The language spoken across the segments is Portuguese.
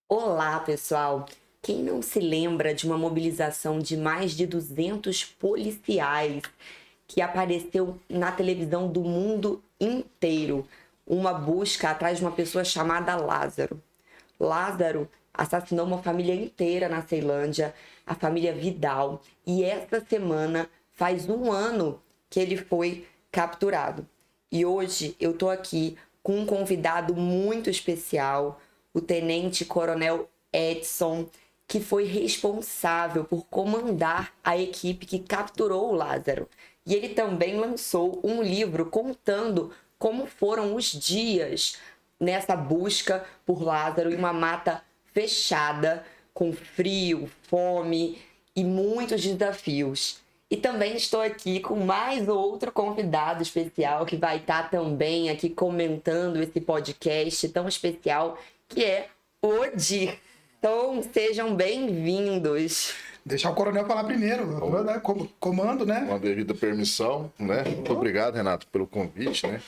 Olá, pessoal! Quem não se lembra de uma mobilização de mais de 200 policiais que apareceu na televisão do mundo inteiro? Uma busca atrás de uma pessoa chamada Lázaro. Lázaro assassinou uma família inteira na Ceilândia, a família Vidal, e esta semana faz um ano que ele foi capturado. E hoje eu tô aqui com um convidado muito especial, o Tenente Coronel Edson, que foi responsável por comandar a equipe que capturou o Lázaro. E ele também lançou um livro contando como foram os dias nessa busca por Lázaro em uma mata fechada, com frio, fome e muitos desafios. E também estou aqui com mais outro convidado especial que vai estar também aqui comentando esse podcast tão especial, que é o Odir. Então, sejam bem-vindos. Deixar o coronel falar primeiro, né? Comando, né? Com a devida permissão, né? Muito obrigado, Renato, pelo convite, né?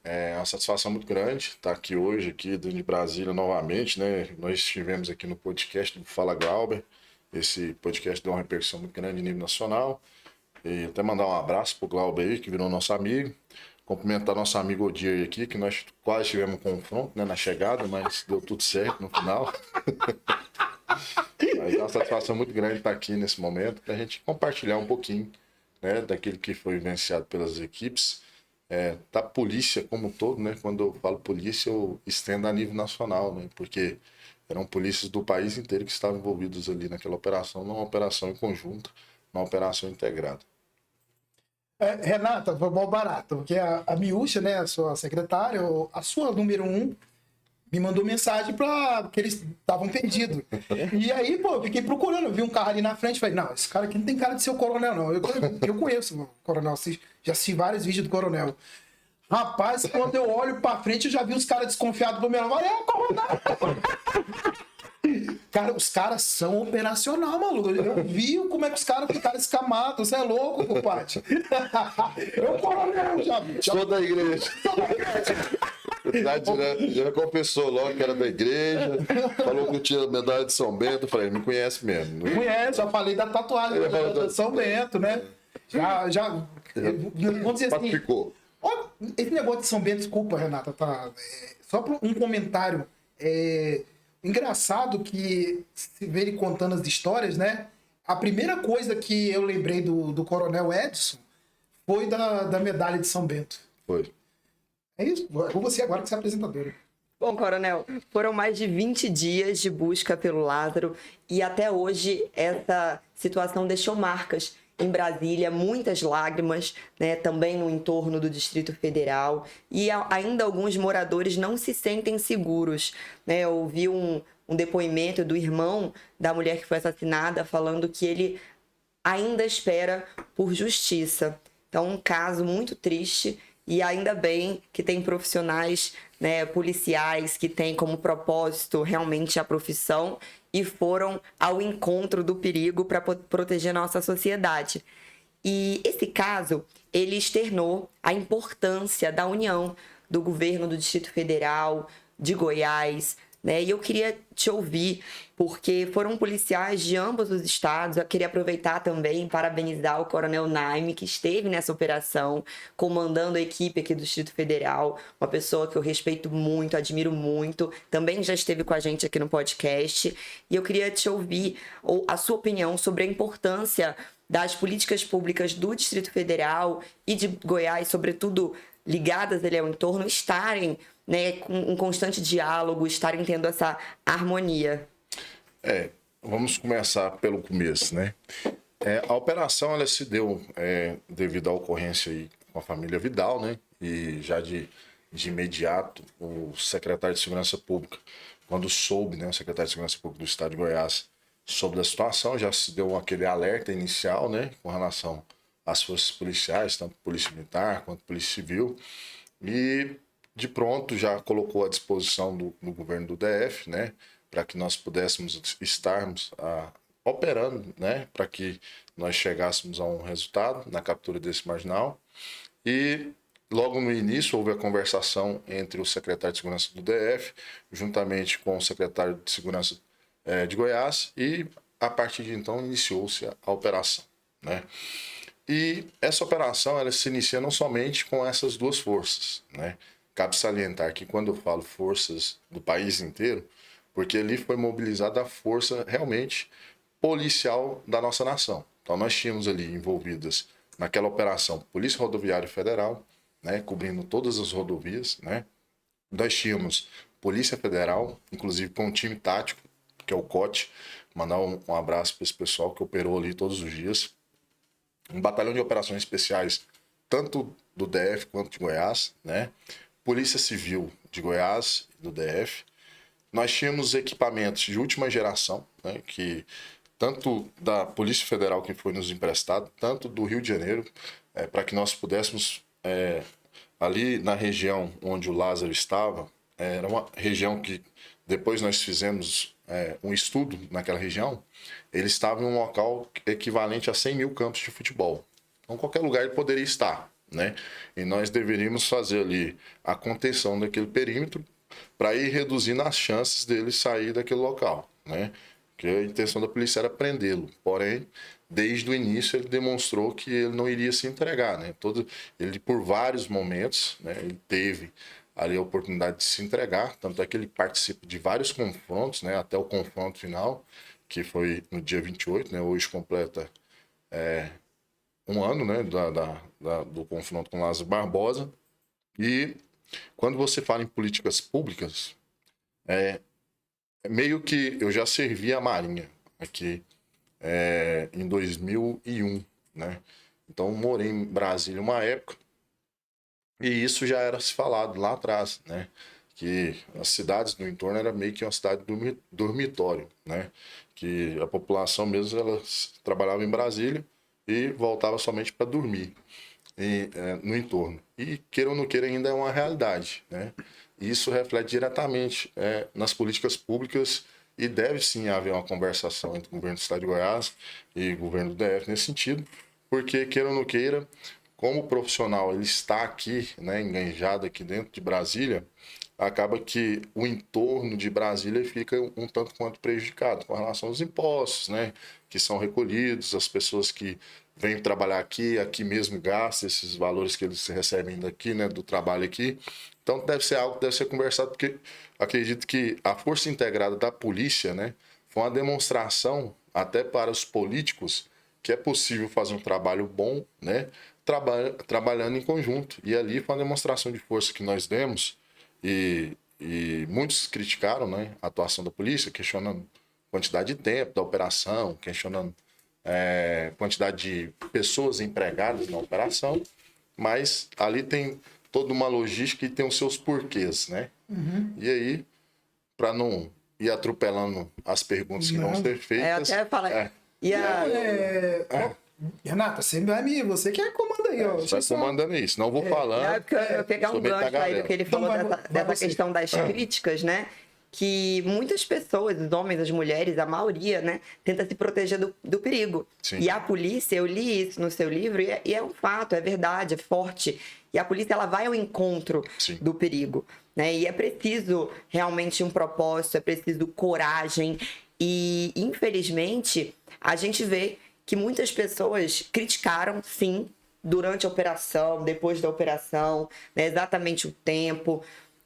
É uma satisfação muito grande estar aqui hoje, aqui de Brasília novamente, né? Nós estivemos aqui no podcast do Fala Glauber. Esse podcast deu uma repercussão muito grande em nível nacional. E até mandar um abraço pro Glauber aí, que virou nosso amigo. Cumprimentar nosso amigo Odir aqui, que nós quase tivemos um confronto, né, na chegada, mas deu tudo certo no final. Mas é uma satisfação muito grande estar aqui nesse momento, para a gente compartilhar um pouquinho, né, daquilo que foi vivenciado pelas equipes, da polícia como um todo, né? Quando eu falo polícia, eu estendo a nível nacional, né? Porque eram polícias do país inteiro que estavam envolvidos ali naquela operação, numa operação em conjunto, numa operação integrada. Renata, foi bom barato, porque a Miúcha, né, a sua secretária, a sua número 1, me mandou mensagem que eles estavam perdidos. E aí, pô, eu fiquei procurando, eu vi um carro ali na frente, falei, não, esse cara aqui não tem cara de ser o coronel, não. Eu conheço o coronel, já assisti vários vídeos do coronel. Rapaz, quando eu olho pra frente, eu já vi os caras desconfiados do meu. Olha, coronel! Cara, os caras são operacional, maluco. Eu vi como é que os caras ficaram escamados. Você é louco, compadre. Eu, coronel, já. Sou da igreja. Já confessou logo que era da igreja, falou que eu tinha medalha de São Bento. Eu falei, me conhece mesmo. Me conhece, já falei da tatuagem da São Bento, né? Vamos dizer assim. Patrificou. Ó, esse negócio de São Bento, desculpa, Renata, tá? Só um comentário. Engraçado que, se vê ele contando as histórias, né? A primeira coisa que eu lembrei do Coronel Edson foi da medalha de São Bento. Foi. É isso? Com você agora que você é apresentadora. Bom, Coronel, foram mais de 20 dias de busca pelo Lázaro e até hoje essa situação deixou marcas em Brasília, muitas lágrimas, né, também no entorno do Distrito Federal, e ainda alguns moradores não se sentem seguros, né? Eu ouvi um depoimento do irmão da mulher que foi assassinada falando que ele ainda espera por justiça. Então, um caso muito triste. E ainda bem que tem profissionais, né, policiais que têm como propósito realmente a profissão e foram ao encontro do perigo para proteger a nossa sociedade. E esse caso, ele externou a importância da união do governo do Distrito Federal, de Goiás, né? E eu queria te ouvir, porque foram policiais de ambos os estados. Eu queria aproveitar também e parabenizar o Coronel Naime, que esteve nessa operação, comandando a equipe aqui do Distrito Federal, uma pessoa que eu respeito muito, admiro muito, também já esteve com a gente aqui no podcast. E eu queria te ouvir a sua opinião sobre a importância das políticas públicas do Distrito Federal e de Goiás, sobretudo ligadas ali ao entorno, estarem, né, com um constante diálogo, estarem tendo essa harmonia. Vamos começar pelo começo, né? A operação ela se deu devido à ocorrência aí com a família Vidal, né? E já de imediato o secretário de Segurança Pública, quando soube, né, o secretário de Segurança Pública do Estado de Goiás, soube da situação, já se deu aquele alerta inicial, né, com relação às forças policiais, tanto Polícia Militar quanto Polícia Civil, e de pronto já colocou à disposição do governo do DF, né, para que nós pudéssemos estarmos operando, né, para que nós chegássemos a um resultado na captura desse marginal. E logo no início houve a conversação entre o secretário de Segurança do DF, juntamente com o secretário de Segurança de Goiás, e a partir de então iniciou-se a operação, né? E essa operação ela se inicia não somente com essas duas forças, né? Cabe salientar que quando eu falo forças do país inteiro, porque ali foi mobilizada a força realmente policial da nossa nação. Então nós tínhamos ali envolvidas naquela operação Polícia Rodoviária Federal, né, cobrindo todas as rodovias, né? Nós tínhamos Polícia Federal, inclusive com um time tático, que é o COT, mandar um abraço para esse pessoal que operou ali todos os dias. Um batalhão de operações especiais, tanto do DF quanto de Goiás, né? Polícia Civil de Goiás e do DF. Nós tínhamos equipamentos de última geração, né? Que tanto da Polícia Federal que foi nos emprestado, tanto do Rio de Janeiro, para que nós pudéssemos, ali na região onde o Lázaro estava, era uma região que depois nós fizemos um estudo naquela região, ele estava em um local equivalente a 100 mil campos de futebol. Então, qualquer lugar ele poderia estar, né? E nós deveríamos fazer ali a contenção daquele perímetro para ir reduzindo as chances dele sair daquele local, né? Porque a intenção da polícia era prendê-lo. Porém, desde o início ele demonstrou que ele não iria se entregar, né? Ele por vários momentos, né, ele teve ali a oportunidade de se entregar, tanto é que ele participa de vários confrontos, né, até o confronto final, que foi no dia 28, né, hoje completa um ano, né, do confronto com Lázaro Barbosa. E quando você fala em políticas públicas, meio que eu já servi a Marinha aqui em 2001, né? Então morei em Brasília uma época e isso já era se falado lá atrás, né? Que as cidades do entorno era meio que uma cidade dormitório, né? Que a população mesmo ela trabalhava em Brasília e voltava somente para dormir no entorno. E queira ou não queira ainda é uma realidade, né? E isso reflete diretamente nas políticas públicas e deve sim haver uma conversação entre o governo do Estado de Goiás e o governo do DF nesse sentido, porque queira ou não queira, como o profissional ele está aqui, né, enganjado aqui dentro de Brasília, acaba que o entorno de Brasília fica um tanto quanto prejudicado com relação aos impostos, né, que são recolhidos, as pessoas que vêm trabalhar aqui mesmo gastam esses valores que eles recebem daqui, né, do trabalho aqui. Então deve ser algo que deve ser conversado, porque acredito que a força integrada da polícia, né, foi uma demonstração até para os políticos que é possível fazer um trabalho bom, né, trabalhando em conjunto. E ali foi uma demonstração de força que nós demos e muitos criticaram, né, a atuação da polícia, questionando a quantidade de tempo da operação, questionando quantidade de pessoas empregadas na operação, mas ali tem toda uma logística e tem os seus porquês, né? Uhum. E aí, para não ir atropelando as perguntas que vão ser feitas... até falar... Renata, você que comanda aí, ó. Vai comandando isso, não vou falando. Eu pegar um gancho aí do que ele falou dessa questão das críticas, né? Que muitas pessoas, os homens, as mulheres, a maioria, né, tenta se proteger do perigo. Sim. E a polícia, eu li isso no seu livro, e é um fato, é verdade, é forte. E a polícia, ela vai ao encontro Sim. do perigo, né? E é preciso realmente um propósito, é preciso coragem. E, infelizmente, a gente vê que muitas pessoas criticaram, sim, durante a operação, depois da operação, né, exatamente o tempo.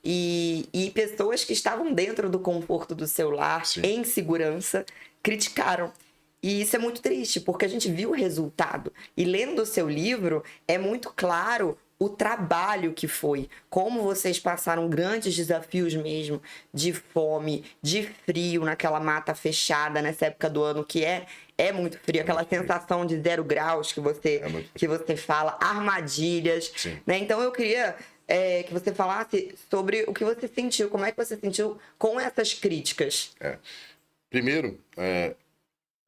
E pessoas que estavam dentro do conforto do seu lar, Sim. em segurança, criticaram. E isso é muito triste, porque a gente viu o resultado. E lendo o seu livro, é muito claro o trabalho que foi. Como vocês passaram grandes desafios mesmo, de fome, de frio naquela mata fechada, nessa época do ano que é muito frio. Aquela sensação de 0 graus que você fala, armadilhas. Né? Então eu queria... que você falasse sobre o que você sentiu, como é que você sentiu com essas críticas. Primeiro,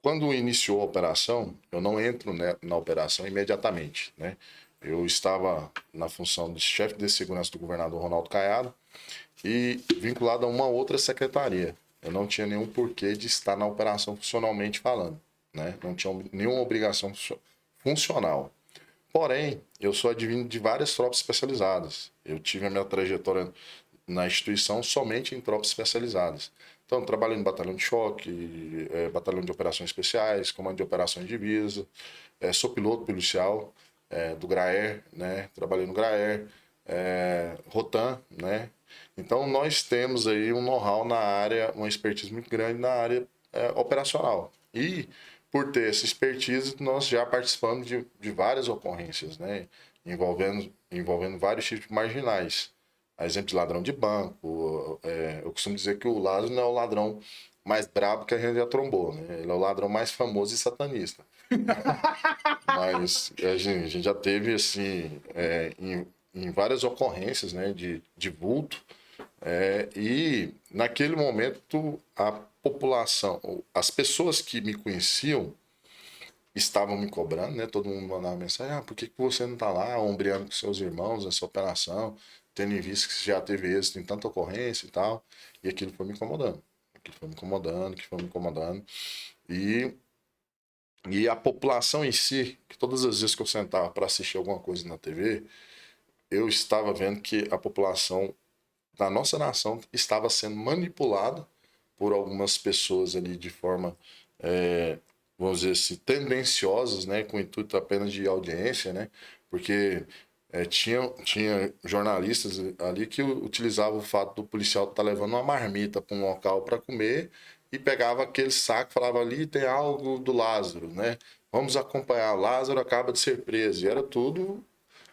quando iniciou a operação, eu não entro na operação imediatamente, né? Eu estava na função de chefe de segurança do governador Ronaldo Caiado e vinculado a uma outra secretaria. Eu não tinha nenhum porquê de estar na operação funcionalmente falando, né? Não tinha nenhuma obrigação funcional. Porém, eu sou advindo de várias tropas especializadas. Eu tive a minha trajetória na instituição somente em tropas especializadas. Então, trabalhei no batalhão de choque, batalhão de operações especiais, comando de operações de divisa, sou piloto policial do GRAER, né? Trabalhei no GRAER, Rotan, né? Então, nós temos aí um know-how na área, uma expertise muito grande na área operacional. E, por ter essa expertise, nós já participamos de várias ocorrências, né? Envolvendo vários tipos de marginais. A exemplo de ladrão de banco. Eu costumo dizer que o Lázaro não é o ladrão mais brabo que a gente já trombou, né? Ele é o ladrão mais famoso e satanista. Mas a gente já teve, assim, em várias ocorrências, né, de vulto. E naquele momento a população, as pessoas que me conheciam estavam me cobrando, né? Todo mundo mandava mensagem: por que você não está lá ombreando com seus irmãos nessa operação, tendo em vista que você já teve êxito em tanta ocorrência e tal. E aquilo foi me incomodando. E a população em si, que todas as vezes que eu sentava para assistir alguma coisa na TV, eu estava vendo que a população da nossa nação estava sendo manipulada por algumas pessoas ali de forma, vamos dizer assim, tendenciosas, né, com o intuito apenas de audiência, né, porque tinha jornalistas ali que utilizavam o fato do policial estar levando uma marmita para um local para comer e pegava aquele saco e falava: ali tem algo do Lázaro, né, vamos acompanhar, Lázaro acaba de ser preso. E era tudo...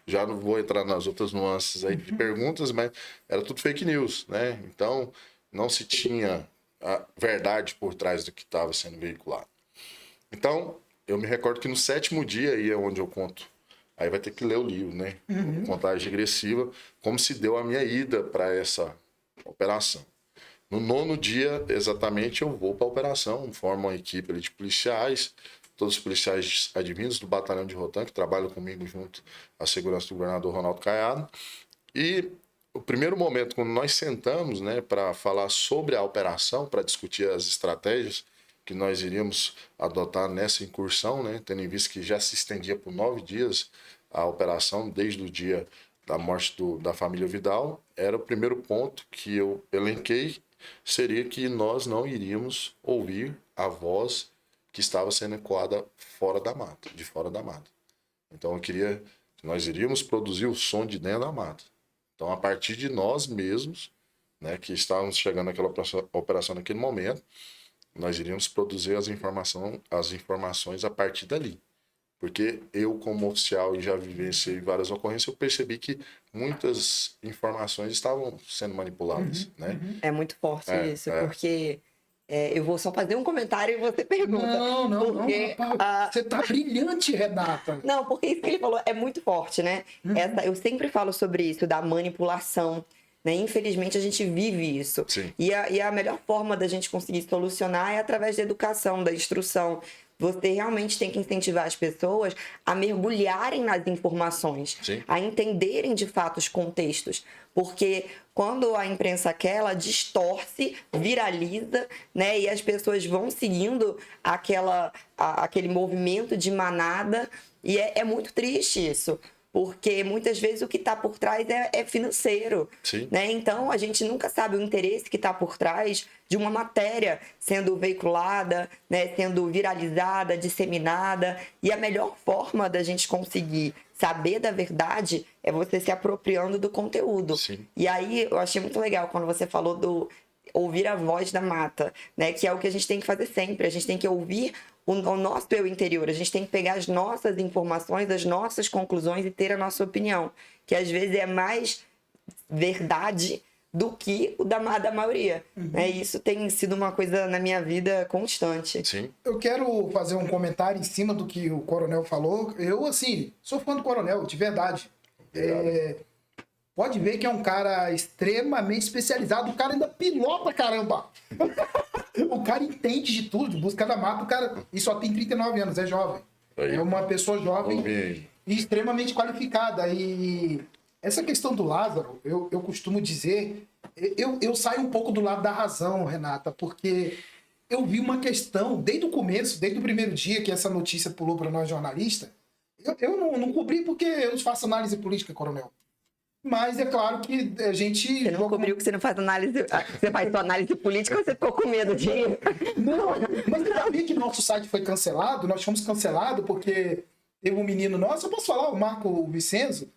Já não vou entrar nas outras nuances aí de perguntas, mas era tudo fake news, né? Então, não se tinha a verdade por trás do que estava sendo veiculado. Então, eu me recordo que no 7º dia, aí é onde eu conto, aí vai ter que ler o livro, né? Contagem regressiva, como se deu a minha ida para essa operação. No 9º dia, exatamente, eu vou para a operação, formo uma equipe ali de policiais, todos os policiais advindos do batalhão de Rotan, que trabalham comigo junto à segurança do governador Ronaldo Caiado. E o primeiro momento, quando nós sentamos, né, para falar sobre a operação, para discutir as estratégias que nós iríamos adotar nessa incursão, né, tendo em vista que já se estendia por 9 dias a operação, desde o dia da morte da família Vidal, era o primeiro ponto que eu elenquei, seria que nós não iríamos ouvir a voz que estava sendo ecoada de fora da mata. Então eu queria que nós iríamos produzir o som de dentro da mata. Então, a partir de nós mesmos, né, que estávamos chegando naquela operação naquele momento, nós iríamos produzir as informações a partir dali. Porque eu, como oficial, e já vivenciei várias ocorrências, eu percebi que muitas informações estavam sendo manipuladas, né? É muito forte isso, porque... eu vou só fazer um comentário e você pergunta. Não, rapaz, você tá brilhante, Renata. Não, porque isso que ele falou é muito forte, né? Eu sempre falo sobre isso, da manipulação, né? Infelizmente, a gente vive isso. Sim. E a melhor forma da gente conseguir solucionar é através da educação, da instrução. Você realmente tem que incentivar as pessoas a mergulharem nas informações, Sim. a entenderem de fato os contextos. Porque quando a imprensa quer, ela distorce, viraliza, né? E as pessoas vão seguindo aquele movimento de manada. E é muito triste isso. Porque muitas vezes o que está por trás é financeiro. Sim. Né? Então, a gente nunca sabe o interesse que está por trás de uma matéria sendo veiculada, né? Sendo viralizada, disseminada. E a melhor forma da gente conseguir saber da verdade é você se apropriando do conteúdo. Sim. E aí, eu achei muito legal quando você falou do ouvir a voz da mata, né? Que é o que a gente tem que fazer sempre. A gente tem que ouvir o nosso eu interior. A gente tem que pegar as nossas informações, as nossas conclusões e ter a nossa opinião. Que às vezes é mais verdade do que o da maioria. Né? E isso tem sido uma coisa na minha vida constante. Sim. Eu quero fazer um comentário em cima do que o Coronel falou. Eu, assim, sou fã do Coronel, de verdade. Pode ver que é um cara extremamente especializado. O cara ainda pilota, caramba! O cara entende de tudo, de busca da mata. O cara... E só tem 39 anos, é jovem. Aí. É uma pessoa jovem e extremamente qualificada. E essa questão do Lázaro, eu costumo dizer... Eu saio um pouco do lado da razão, Renata, porque eu vi uma questão, desde o começo, desde o primeiro dia que essa notícia pulou para nós jornalistas, Eu não cobri porque eu não faço análise política, coronel. Mas é claro que a gente... Você não cobriu que você não faz análise. Você faz sua análise política ou você ficou com medo de ir? Não, mas você sabia que nosso site foi cancelado? Nós fomos cancelados porque teve um menino nosso, eu posso falar, o Marco Vicenzo,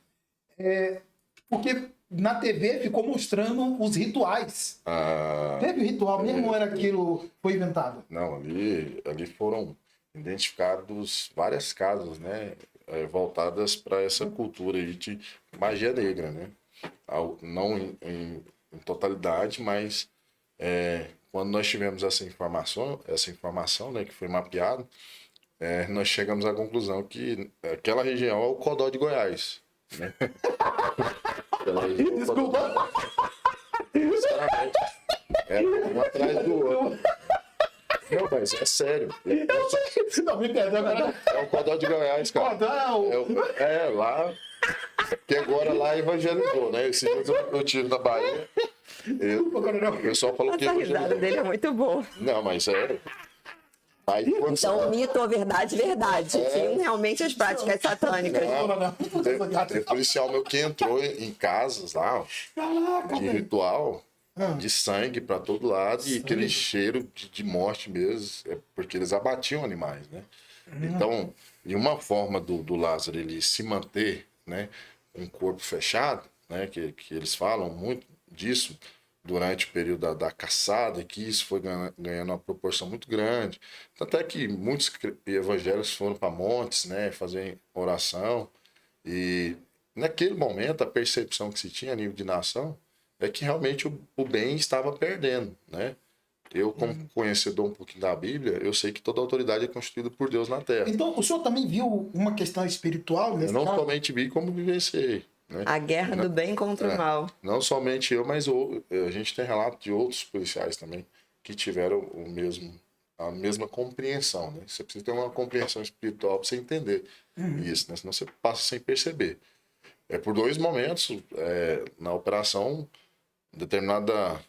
porque na TV ficou mostrando os rituais. Teve o ritual mesmo ou era aquilo foi inventado? Não, ali foram identificados várias casas, né? Voltadas para essa cultura aí de magia negra, né? Não em totalidade, mas quando nós tivemos essa informação, né, que foi mapeada, nós chegamos à conclusão que aquela região é o Codó de Goiás, né? Desculpa. Sinceramente, um atrás do outro. Não, mas é sério. Não, me perdoa agora. É o Codó de Goiás, cara. Lá. Porque agora lá evangelizou, né? Esse dia eu tive na Bahia. O pessoal falou que Essa risada evangelizou. dele é muito boa. Não, mas é. Aí, quando Então, mito ou verdade, verdade. Tinham realmente as práticas satânicas. Teve policial meu que entrou em casas lá, Caraca, de ritual, de sangue pra todo lado, e aquele cheiro de morte mesmo, porque eles abatiam animais, né? Então, e uma forma do Lázaro ele se manter, né, um corpo fechado, né, que eles falam muito disso durante o período da caçada, que isso foi ganhando uma proporção muito grande. Tanto é que muitos evangélicos foram para montes, né, fazer oração, e naquele momento a percepção que se tinha a nível de nação é que realmente o bem estava perdendo, né? Eu, como conhecedor um pouquinho da Bíblia, eu sei que toda autoridade é constituída por Deus na Terra. Então, o senhor também viu uma questão espiritual nesse Eu não caso? somente vi, como vivenciei, né? A guerra do bem contra o mal. Não somente eu, mas a gente tem relato de outros policiais também que tiveram a mesma compreensão, né? Você precisa ter uma compreensão espiritual para você entender isso, né? Senão você passa sem perceber. Por 2 momentos, na operação, determinada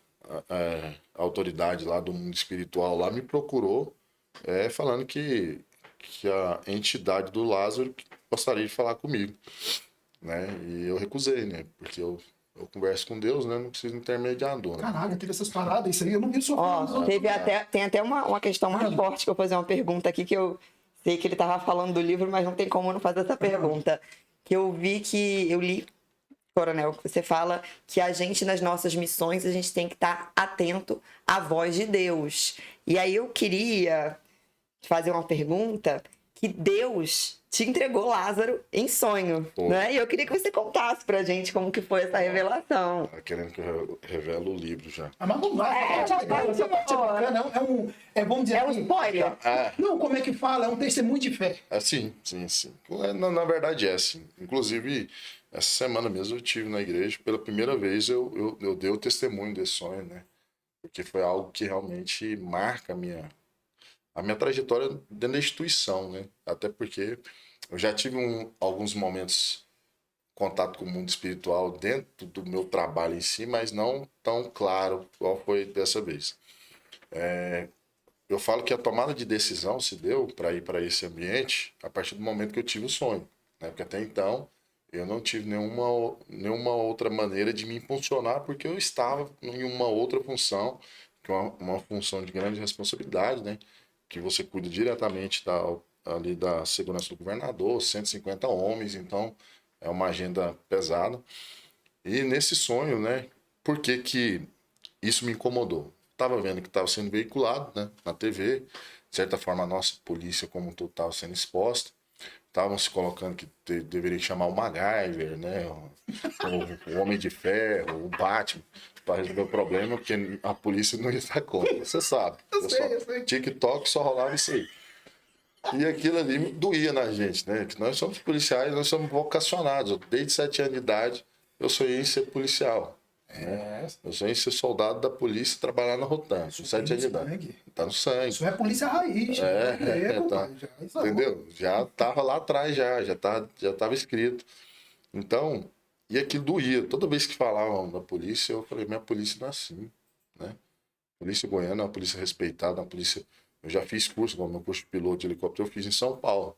autoridade lá do mundo espiritual lá me procurou falando que a entidade do Lázaro gostaria de falar comigo, né? E eu recusei, né? Porque eu converso com Deus, né? Não preciso de intermediador, né? Caraca, teve essas paradas, isso aí eu não vi o senhor Ó, falando. tem até uma questão mais forte que eu vou fazer uma pergunta aqui, que eu sei que ele estava falando do livro, mas não tem como não fazer essa pergunta. Que eu li, Coronel, que você fala que a gente, nas nossas missões, a gente tem que estar atento à voz de Deus. E aí eu queria fazer uma pergunta, que Deus te entregou Lázaro em sonho, né? E eu queria que você contasse pra gente como que foi essa revelação. Tá querendo que eu revele o livro já. Ah, mas vamos lá, essa parte é bacana, vamos dizer É um assim, spoiler? não, como é que fala? É um testemunho de fé. Sim. Na verdade é assim. Inclusive, essa semana mesmo eu estive na igreja, pela primeira vez eu dei o testemunho desse sonho, né? Porque foi algo que realmente marca a minha trajetória dentro da instituição, né? Até porque eu já tive alguns momentos contato com o mundo espiritual dentro do meu trabalho em si, mas não tão claro qual foi dessa vez. Eu falo que a tomada de decisão se deu para ir para esse ambiente a partir do momento que eu tive o sonho, né? Porque até então eu não tive nenhuma outra maneira de me impulsionar, porque eu estava em uma outra função, que é uma função de grande responsabilidade, né? Que você cuida diretamente ali da segurança do governador, 150 homens, então é uma agenda pesada. E nesse sonho, né, por que isso me incomodou? Estava vendo que estava sendo veiculado, né, na TV, de certa forma a nossa polícia como um todo estava sendo exposta, estavam se colocando que deveria chamar o MacGyver, né, o Homem de Ferro, o Batman, para resolver o problema, porque a polícia não ia estar contra. Você sabe. Eu sei. TikTok só rolava isso aí. E aquilo ali doía na gente, né? Que nós somos policiais, nós somos vocacionados. Desde 7 anos de idade, eu sonhei em ser policial. Né? Eu sonhei em ser soldado da polícia e trabalhar na Rotan. Com 7 anos de idade. Tá no sangue. Isso é polícia raiz. Tá. Entendeu? Já tava lá atrás, já tava escrito. Então, e aquilo doía. Toda vez que falavam da polícia, eu falei, minha polícia não é assim, né? Polícia goiana é uma polícia respeitada, uma polícia... Eu já fiz curso, meu curso de piloto de helicóptero eu fiz em São Paulo.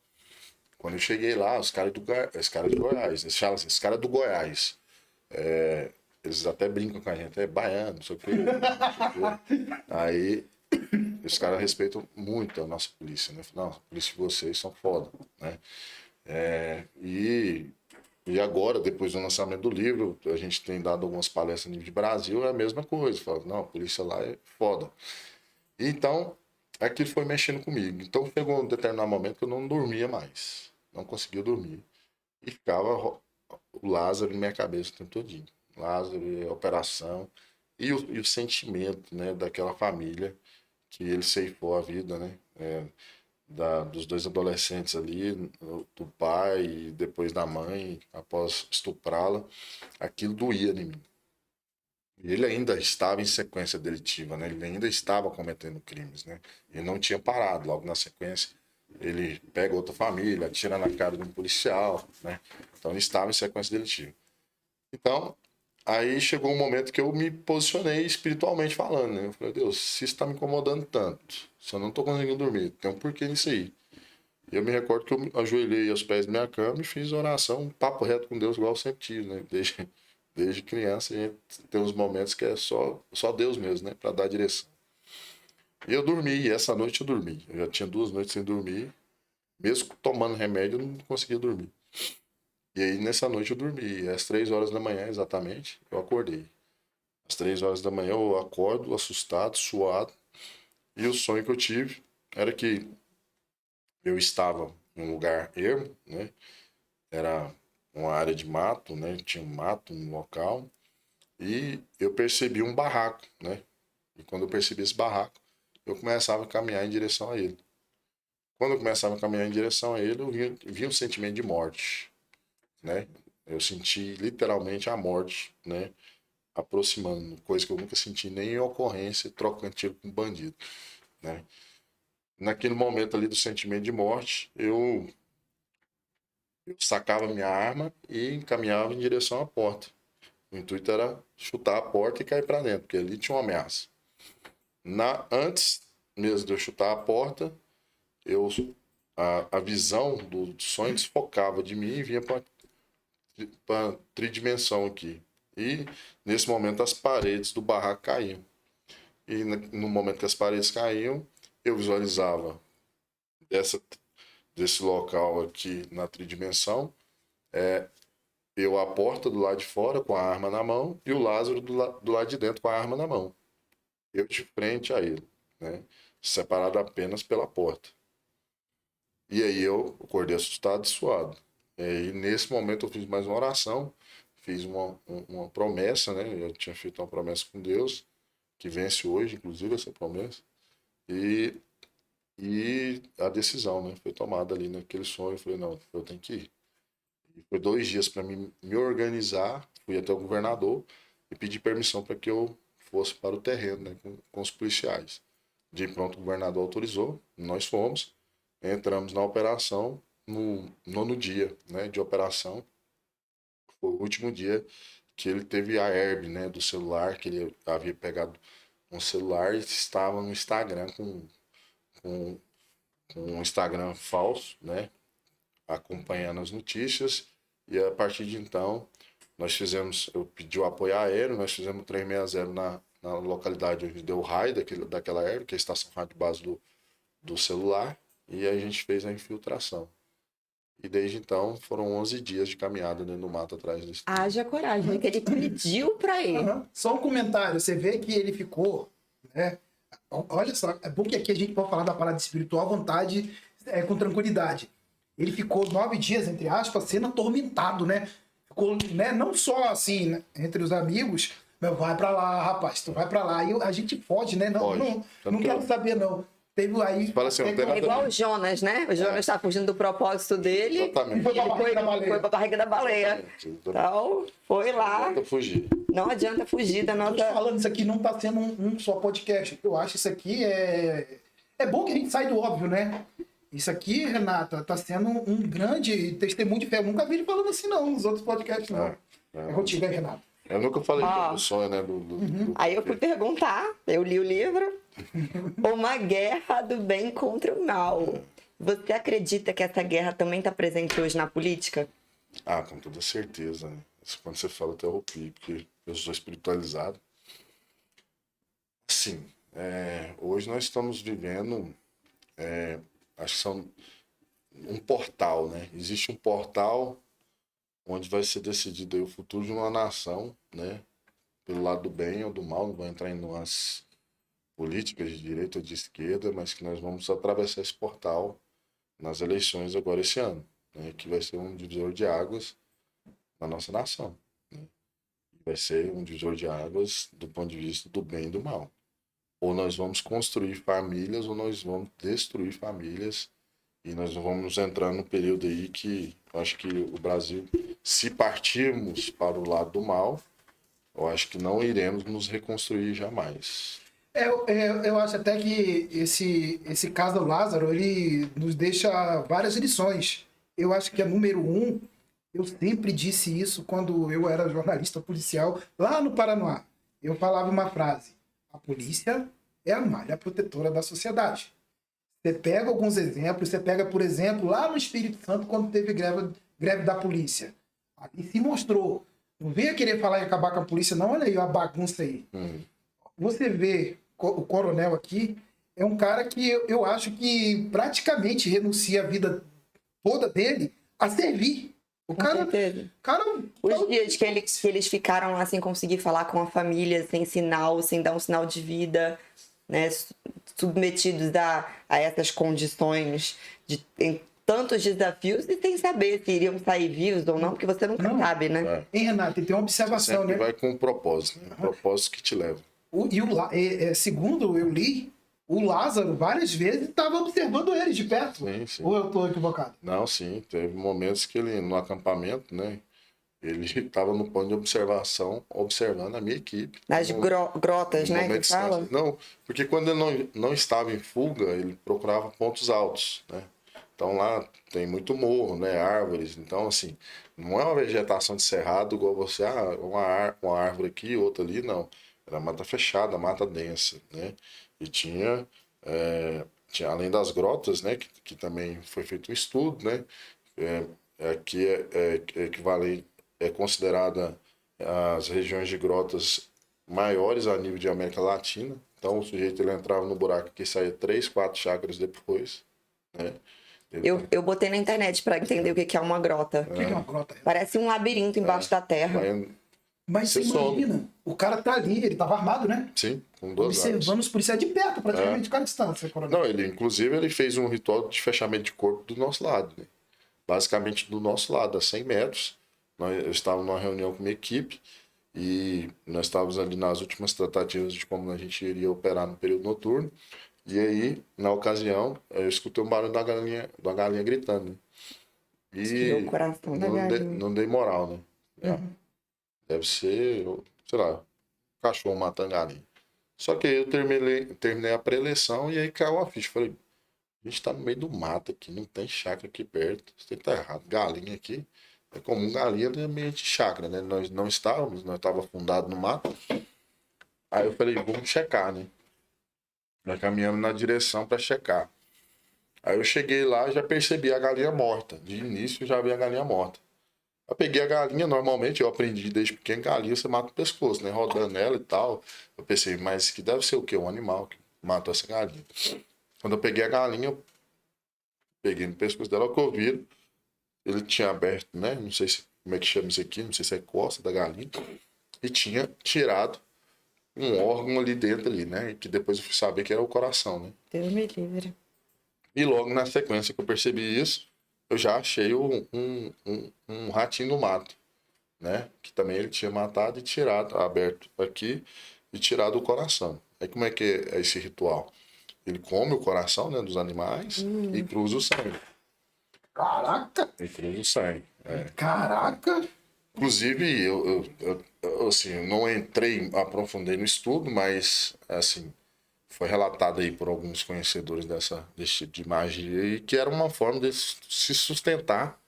quando eu cheguei lá, os caras de Goiás, eles falam assim, os caras do Goiás, eles até brincam com a gente, é baiano, não sei o quê. Aí, os caras respeitam muito a nossa polícia, né? Não, a polícia de vocês são foda, né? E agora, depois do lançamento do livro, a gente tem dado algumas palestras no nível de Brasil, é a mesma coisa. Fala, não, a polícia lá é foda. Então, aquilo foi mexendo comigo. Então, chegou um determinado momento que eu não dormia mais. Não conseguia dormir. E ficava o Lázaro em minha cabeça o tempo todinho. Lázaro e a operação. E o sentimento, né, daquela família que ele ceifou a vida, né? Dos dois adolescentes ali, do pai e depois da mãe, após estuprá-la, aquilo doía em mim. E ele ainda estava em sequência delitiva, né? Ele ainda estava cometendo crimes, né? Ele não tinha parado. Logo na sequência, ele pega outra família, atira na cara de um policial, né? Então ele estava em sequência delitiva. Então, aí chegou um momento que eu me posicionei espiritualmente falando, né? Eu falei, Deus, se isso está me incomodando tanto, se eu não estou conseguindo dormir, tem um porquê nisso aí. E eu me recordo que eu me ajoelhei aos pés da minha cama e fiz oração, um papo reto com Deus, igual eu sempre tive, né? Desde criança, a gente tem uns momentos que é só Deus mesmo, né? Para dar direção. E eu dormi, e essa noite eu dormi. Eu já tinha 2 noites sem dormir, mesmo tomando remédio, eu não conseguia dormir. E aí, nessa noite eu dormi. Às 3 horas da manhã, exatamente, eu acordei. Às 3 horas da manhã eu acordo, assustado, suado. E o sonho que eu tive era que eu estava em um lugar ermo, né? Era uma área de mato, né? Tinha um mato no local. E eu percebi um barraco, né? E quando eu percebi esse barraco, eu começava a caminhar em direção a ele. Quando eu começava a caminhar em direção a ele, eu vi um sentimento de morte, né? Eu senti literalmente a morte, né? Aproximando, coisa que eu nunca senti nem em ocorrência, trocando tiro com bandido, né? Naquele momento ali do sentimento de morte, eu sacava minha arma e encaminhava em direção à porta. O intuito era chutar a porta e cair para dentro, porque ali tinha uma ameaça. Antes mesmo de eu chutar a porta, a visão do sonho desfocava de mim e vinha para a tridimensão aqui. E nesse momento as paredes do barraco caíam. E no momento que as paredes caíam, eu visualizava desse local aqui na tridimensão, eu à porta do lado de fora com a arma na mão e o Lázaro do lado de dentro com a arma na mão. Eu de frente a ele, né? Separado apenas pela porta. E aí eu acordei assustado e suado. E nesse momento eu fiz mais uma oração, fiz uma promessa, né? Eu tinha feito uma promessa com Deus, que vence hoje, inclusive, essa promessa. E a decisão, né? Foi tomada ali naquele sonho. Eu falei, não, eu tenho que ir. E foi 2 dias para me organizar. Fui até o governador e pedi permissão para que eu fosse para o terreno, né? Com os policiais. De pronto, o governador autorizou. Nós fomos. Entramos na operação no 9º dia, né, de operação. Foi o último dia que ele teve a herb, né, do celular, que ele havia pegado um celular e estava no Instagram com um Instagram falso, né, acompanhando as notícias. E a partir de então, eu pedi o apoio aéreo, nós fizemos 360 na localidade onde deu o raio daquela herb, que é a estação rádio base do celular. E a gente fez a infiltração. E desde então foram 11 dias de caminhada dentro do mato atrás desse. Haja coragem, que ele pediu pra ir. Só um comentário, você vê que ele ficou, né? Olha só, é bom que aqui a gente pode falar da parada espiritual à vontade, com tranquilidade. Ele ficou 9 dias, entre aspas, sendo atormentado, né? Ficou, né? Não só assim, né? Entre os amigos, mas vai pra lá, rapaz, tu vai pra lá. E a gente pode, né? Não quero saber, não. Teve aí. Fala assim, É igual o Jonas, né? O Jonas está fugindo do propósito dele. Exatamente. E foi pra barriga da baleia. Então, foi lá. Não adianta fugir. Não adianta fugir da Eu tô nossa. te falando, isso aqui não tá sendo um só podcast. Eu acho isso aqui é bom que a gente sai do óbvio, né? Isso aqui, Renata, tá sendo um grande testemunho de fé. Eu nunca vi ele falando assim, não, nos outros podcasts, não. É contigo, hein, Renata? Eu nunca falei do sonho, né? Aí eu fui perguntar, eu li o livro. Uma guerra do bem contra o mal. Você acredita que essa guerra também está presente hoje na política? Ah, com toda certeza, né? Isso, quando você fala, eu até arrepio, porque eu sou espiritualizado. Sim, hoje nós estamos vivendo, acho que são um portal, né? Existe um portal onde vai ser decidido aí o futuro de uma nação, né? Pelo lado do bem ou do mal, não vou entrar em nuances políticas de direita ou de esquerda, mas que nós vamos atravessar esse portal nas eleições agora esse ano, né? Que vai ser um divisor de águas na nossa nação, né? Vai ser um divisor de águas do ponto de vista do bem e do mal. Ou nós vamos construir famílias, ou nós vamos destruir famílias, e nós vamos entrar num período aí que eu acho que o Brasil, se partirmos para o lado do mal, eu acho que não iremos nos reconstruir jamais. Eu acho até que esse caso do Lázaro, ele nos deixa várias lições. Eu acho que é número um, eu sempre disse isso quando eu era jornalista policial lá no Paraná. Eu falava uma frase: a polícia é a malha protetora da sociedade. Você pega alguns exemplos, você pega, por exemplo, lá no Espírito Santo, quando teve greve da polícia. Ali se mostrou. Não venha querer falar em acabar com a polícia, não. Olha aí a bagunça aí. Você vê o coronel aqui, é um cara que eu acho que praticamente renuncia a vida toda dele a servir. O Com cara, certeza. cara, Os dias que eles ficaram lá sem conseguir falar com a família, sem sinal, sem dar um sinal de vida, né? Submetidos a essas condições em tantos desafios e sem saber se iriam sair vivos ou não, porque você nunca Não. sabe, né? Hein, Renato, tem uma observação, Sempre né? vai com um propósito, né? Um propósito que te leva. Segundo eu li, o Lázaro várias vezes estava observando ele de perto. Sim, sim. Ou eu estou equivocado? Não, sim, teve momentos que ele, no acampamento, né? Ele estava no ponto de observação, observando a minha equipe. Nas grotas, No né? momento Que de fala. distância. Não, porque quando ele não estava em fuga, ele procurava pontos altos, né? Então lá tem muito morro, né? Árvores. Então, assim, não é uma vegetação de cerrado igual você, uma árvore aqui, outra ali, não. Era mata fechada, mata densa, né? E tinha além das grotas, né? Que também foi feito um estudo, né? Que é equivalente, é considerada as regiões de grotas maiores a nível de América Latina. Então o sujeito ele entrava no buraco que saía 3, 4 chácaras depois, né? Eu botei na internet para entender o que é uma grota. O que é uma grota? Parece um labirinto embaixo da terra. Mas você imagina, o cara tá ali, ele tava armado, né? Sim, com 2 armas. Observando os policiais de perto, praticamente, cada distância, coronel. Não, inclusive, ele fez um ritual de fechamento de corpo do nosso lado, né? Basicamente do nosso lado, a 100 metros. Eu estava numa reunião com minha equipe e nós estávamos ali nas últimas tratativas de como a gente iria operar no período noturno. E aí, na ocasião, eu escutei um barulho da galinha gritando, né? E O coração da galinha. não dei moral, né? Deve ser, sei lá, cachorro matando galinha. Só que aí eu terminei a pré-eleição e aí caiu a ficha. Falei, a gente tá no meio do mato aqui, não tem chácara aqui perto. Você tá errado. Galinha aqui. É comum galinha no ambiente de chácara, né? Nós não estávamos, nós estávamos afundados no mato. Aí eu falei, vamos checar, né? Nós caminhamos na direção para checar. Aí eu cheguei lá e já percebi a galinha morta. De início já vi a galinha morta. Eu peguei a galinha, normalmente eu aprendi desde pequeno, galinha você mata o pescoço, né? Rodando ela e tal. Eu pensei, mas que deve ser o quê? Um animal que matou essa galinha. Quando eu peguei a galinha, eu peguei no pescoço dela, o que eu vi, ele tinha aberto, né? Não sei como é que chama isso aqui, não sei se é costa da galinha. E tinha tirado um órgão ali dentro, ali, né? Que depois eu fui saber que era o coração, né? Deus me livre. E logo na sequência que eu percebi isso, eu já achei um ratinho no mato, né? Que também ele tinha matado e tirado, aberto aqui e tirado o coração. Aí como é que é esse ritual? Ele come o coração, né, dos animais e cruza o sangue. Caraca! E cruza o sangue. Caraca! Inclusive, eu assim, não aprofundei no estudo, mas assim, foi relatado aí por alguns conhecedores desse tipo de magia e que era uma forma de se sustentar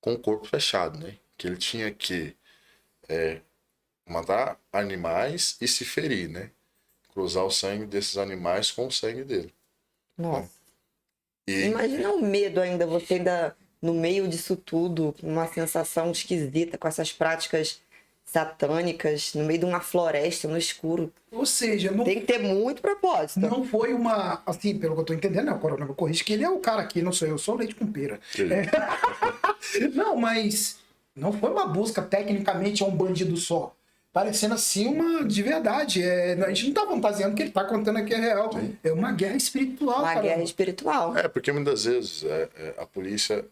com o corpo fechado, né? Que ele tinha que matar animais e se ferir, né? Cruzar o sangue desses animais com o sangue dele. Nossa. E Imagina o medo ainda, você ainda no meio disso tudo, uma sensação esquisita com essas práticas satânicas, no meio de uma floresta, no escuro. Ou seja, não, Tem que ter muito propósito. não foi uma. Assim, pelo que eu tô entendendo, né? O Coronel me corrige que ele é o cara aqui, não sou eu, sou o leite com pera. Não, mas não foi uma busca tecnicamente a um bandido só. Parecendo assim uma de verdade. A gente não tá fantasiando, o que ele tá contando aqui é real. É uma guerra espiritual, Uma cara. guerra espiritual. porque muitas vezes a polícia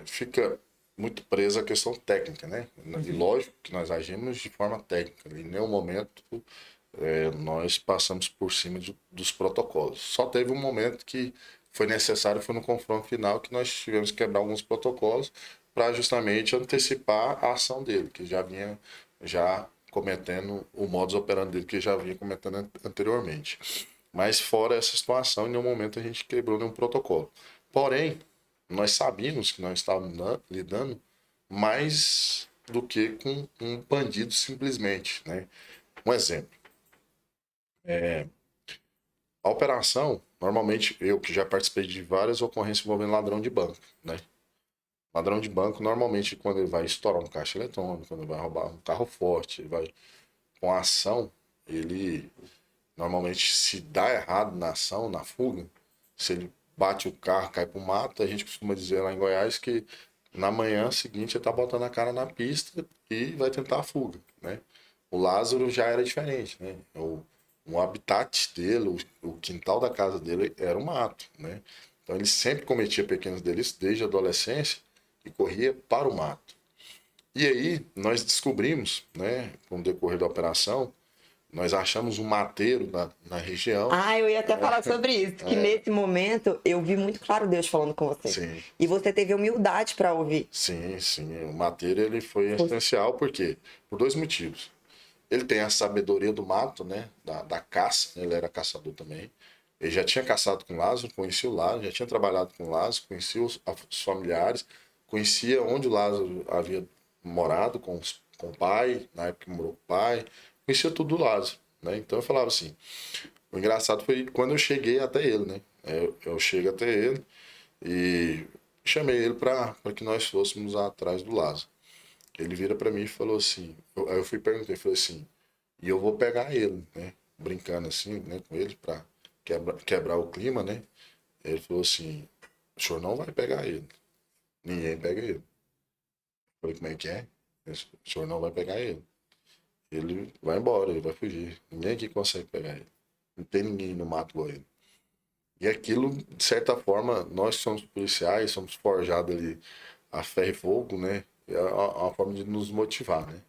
fica muito presa à questão técnica, né? E lógico que nós agimos de forma técnica. Em nenhum momento nós passamos por cima dos protocolos. Só teve um momento que foi necessário, foi no confronto final, que nós tivemos que quebrar alguns protocolos para justamente antecipar a ação dele, que já vinha cometendo o modus operandi dele, que já vinha cometendo anteriormente. Mas fora essa situação, em nenhum momento a gente quebrou nenhum protocolo. Porém, nós sabíamos que nós estávamos lidando mais do que com um bandido simplesmente, né? Um exemplo. A operação, normalmente, eu que já participei de várias ocorrências envolvendo ladrão de banco, né? Ladrão de banco, normalmente, quando ele vai estourar um caixa eletrônico, quando ele vai roubar um carro forte, ele vai com a ação, ele normalmente se dá errado na ação, na fuga, se ele bate o carro, cai pro mato, a gente costuma dizer lá em Goiás que na manhã seguinte ele tá botando a cara na pista e vai tentar a fuga, né? O Lázaro já era diferente, né? O habitat dele, o quintal da casa dele era um mato, né? Então ele sempre cometia pequenos delitos desde a adolescência e corria para o mato. E aí nós descobrimos, né, com o decorrer da operação, nós achamos um mateiro na região. Ah, eu ia até falar sobre isso, que nesse momento eu vi muito claro Deus falando com você. Sim. E você teve humildade para ouvir. Sim, sim. O mateiro ele foi essencial porque por dois motivos. Ele tem a sabedoria do mato, né, da caça, né? Ele era caçador também. Ele já tinha caçado com o Lázaro, conhecia o Lázaro, já tinha trabalhado com o Lázaro, conhecia os familiares, conhecia onde o Lázaro havia morado com o pai, na época que morou com o pai, conhecia tudo do Lázaro, né? Então eu falava assim, o engraçado foi quando eu cheguei até ele, né? Eu chego até ele e chamei ele para que nós fôssemos atrás do Lázaro. Ele vira para mim e falou assim, aí eu fui perguntar, falei assim, e eu vou pegar ele, né? Brincando assim, né, com ele para quebrar o clima, né? Ele falou assim, o senhor não vai pegar ele. Ninguém pega ele. Eu falei, como é que é? O senhor não vai pegar ele. Ele vai embora, ele vai fugir. Ninguém aqui consegue pegar ele. Não tem ninguém no mato igual ele. E aquilo, de certa forma, nós que somos policiais, somos forjados ali a ferro e fogo, né? É uma forma de nos motivar, né?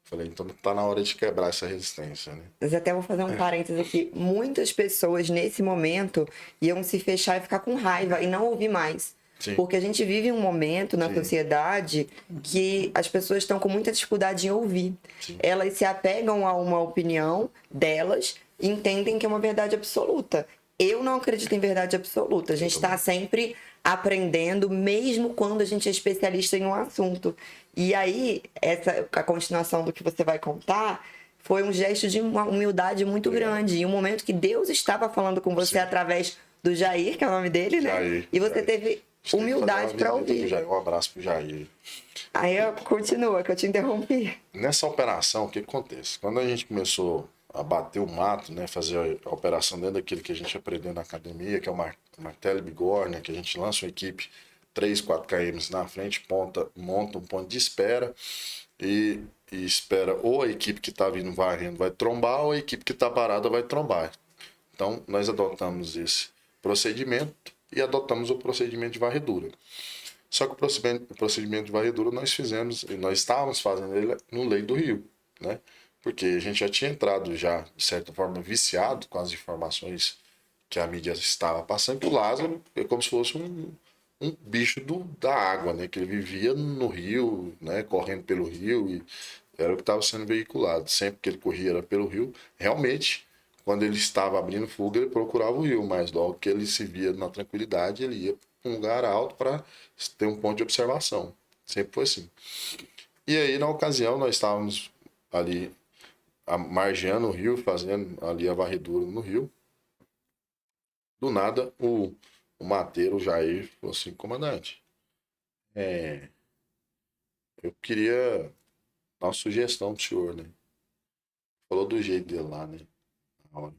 Falei, então tá na hora de quebrar essa resistência, né? Mas até vou fazer um parênteses aqui. Muitas pessoas nesse momento iam se fechar e ficar com raiva e não ouvir mais. Sim. Porque a gente vive um momento na sociedade que as pessoas estão com muita dificuldade em ouvir. Sim. Elas se apegam a uma opinião delas e entendem que é uma verdade absoluta. Eu não acredito em verdade absoluta. A gente está sempre aprendendo, mesmo quando a gente é especialista em um assunto. E aí, a continuação do que você vai contar foi um gesto de uma humildade muito grande. Em um momento que Deus estava falando com você através do Jair, que é o nome dele, né? Jair, E você teve humildade para ouvir. Um abraço pro Jair. Aí continua, que eu te interrompi. Nessa operação, o que acontece? Quando a gente começou a bater o mato, né, fazer a operação dentro daquilo que a gente aprendeu na academia, que é o martelo e bigorna, que a gente lança uma equipe 3, 4 km na frente, monta um ponto de espera e espera ou a equipe que está vindo varrendo vai trombar ou a equipe que está parada vai trombar. Então, nós adotamos esse procedimento e adotamos o procedimento de varredura. Só que o procedimento de varredura nós estávamos fazendo ele no leito do rio, né? Porque a gente já tinha entrado de certa forma, viciado com as informações que a mídia estava passando, que o Lázaro é como se fosse um bicho da água, né? Que ele vivia no rio, né? Correndo pelo rio e era o que estava sendo veiculado. Sempre que ele corria era pelo rio. Realmente, quando ele estava abrindo fuga, ele procurava o rio, mas logo que ele se via na tranquilidade, ele ia para um lugar alto para ter um ponto de observação. Sempre foi assim. E aí, na ocasião, nós estávamos ali margeando o rio, fazendo ali a varredura no rio. Do nada, o o mateiro, o Jair, falou assim, comandante, eu queria dar uma sugestão pro senhor, né? Falou do jeito dele lá, né? Na hora.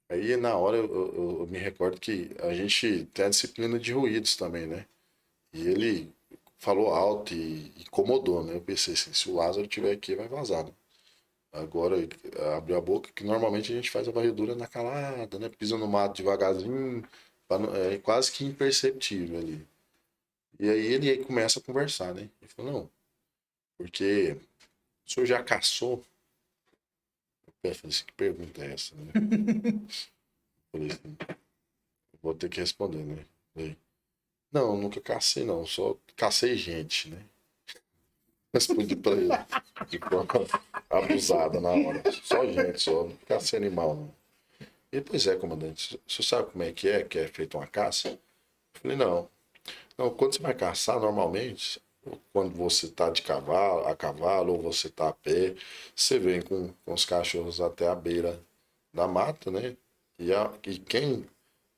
Aí, na hora, eu me recordo que a gente tem a disciplina de ruídos também, né? E ele falou alto e incomodou, né? Eu pensei assim, se o Lázaro estiver aqui, vai vazar, né? Agora, abriu a boca, que normalmente a gente faz a varredura na calada, né? Pisa no mato devagarzinho, é quase que imperceptível ali. E aí ele começa a conversar, né? Ele falou, não, porque o senhor já caçou? Eu falei assim, que pergunta é essa, né? Falei assim, vou ter que responder, né? Falei, não, nunca cacei não, só cacei gente, né? Respondi pra ele, de forma abusada na hora. Só gente, só, não cacei animal não. E pois é, comandante, você sabe como é que é feita uma caça? Eu falei, não. Não, quando você vai caçar, normalmente, quando você tá a cavalo, ou você tá a pé, você vem com os cachorros até a beira da mata, né? E quem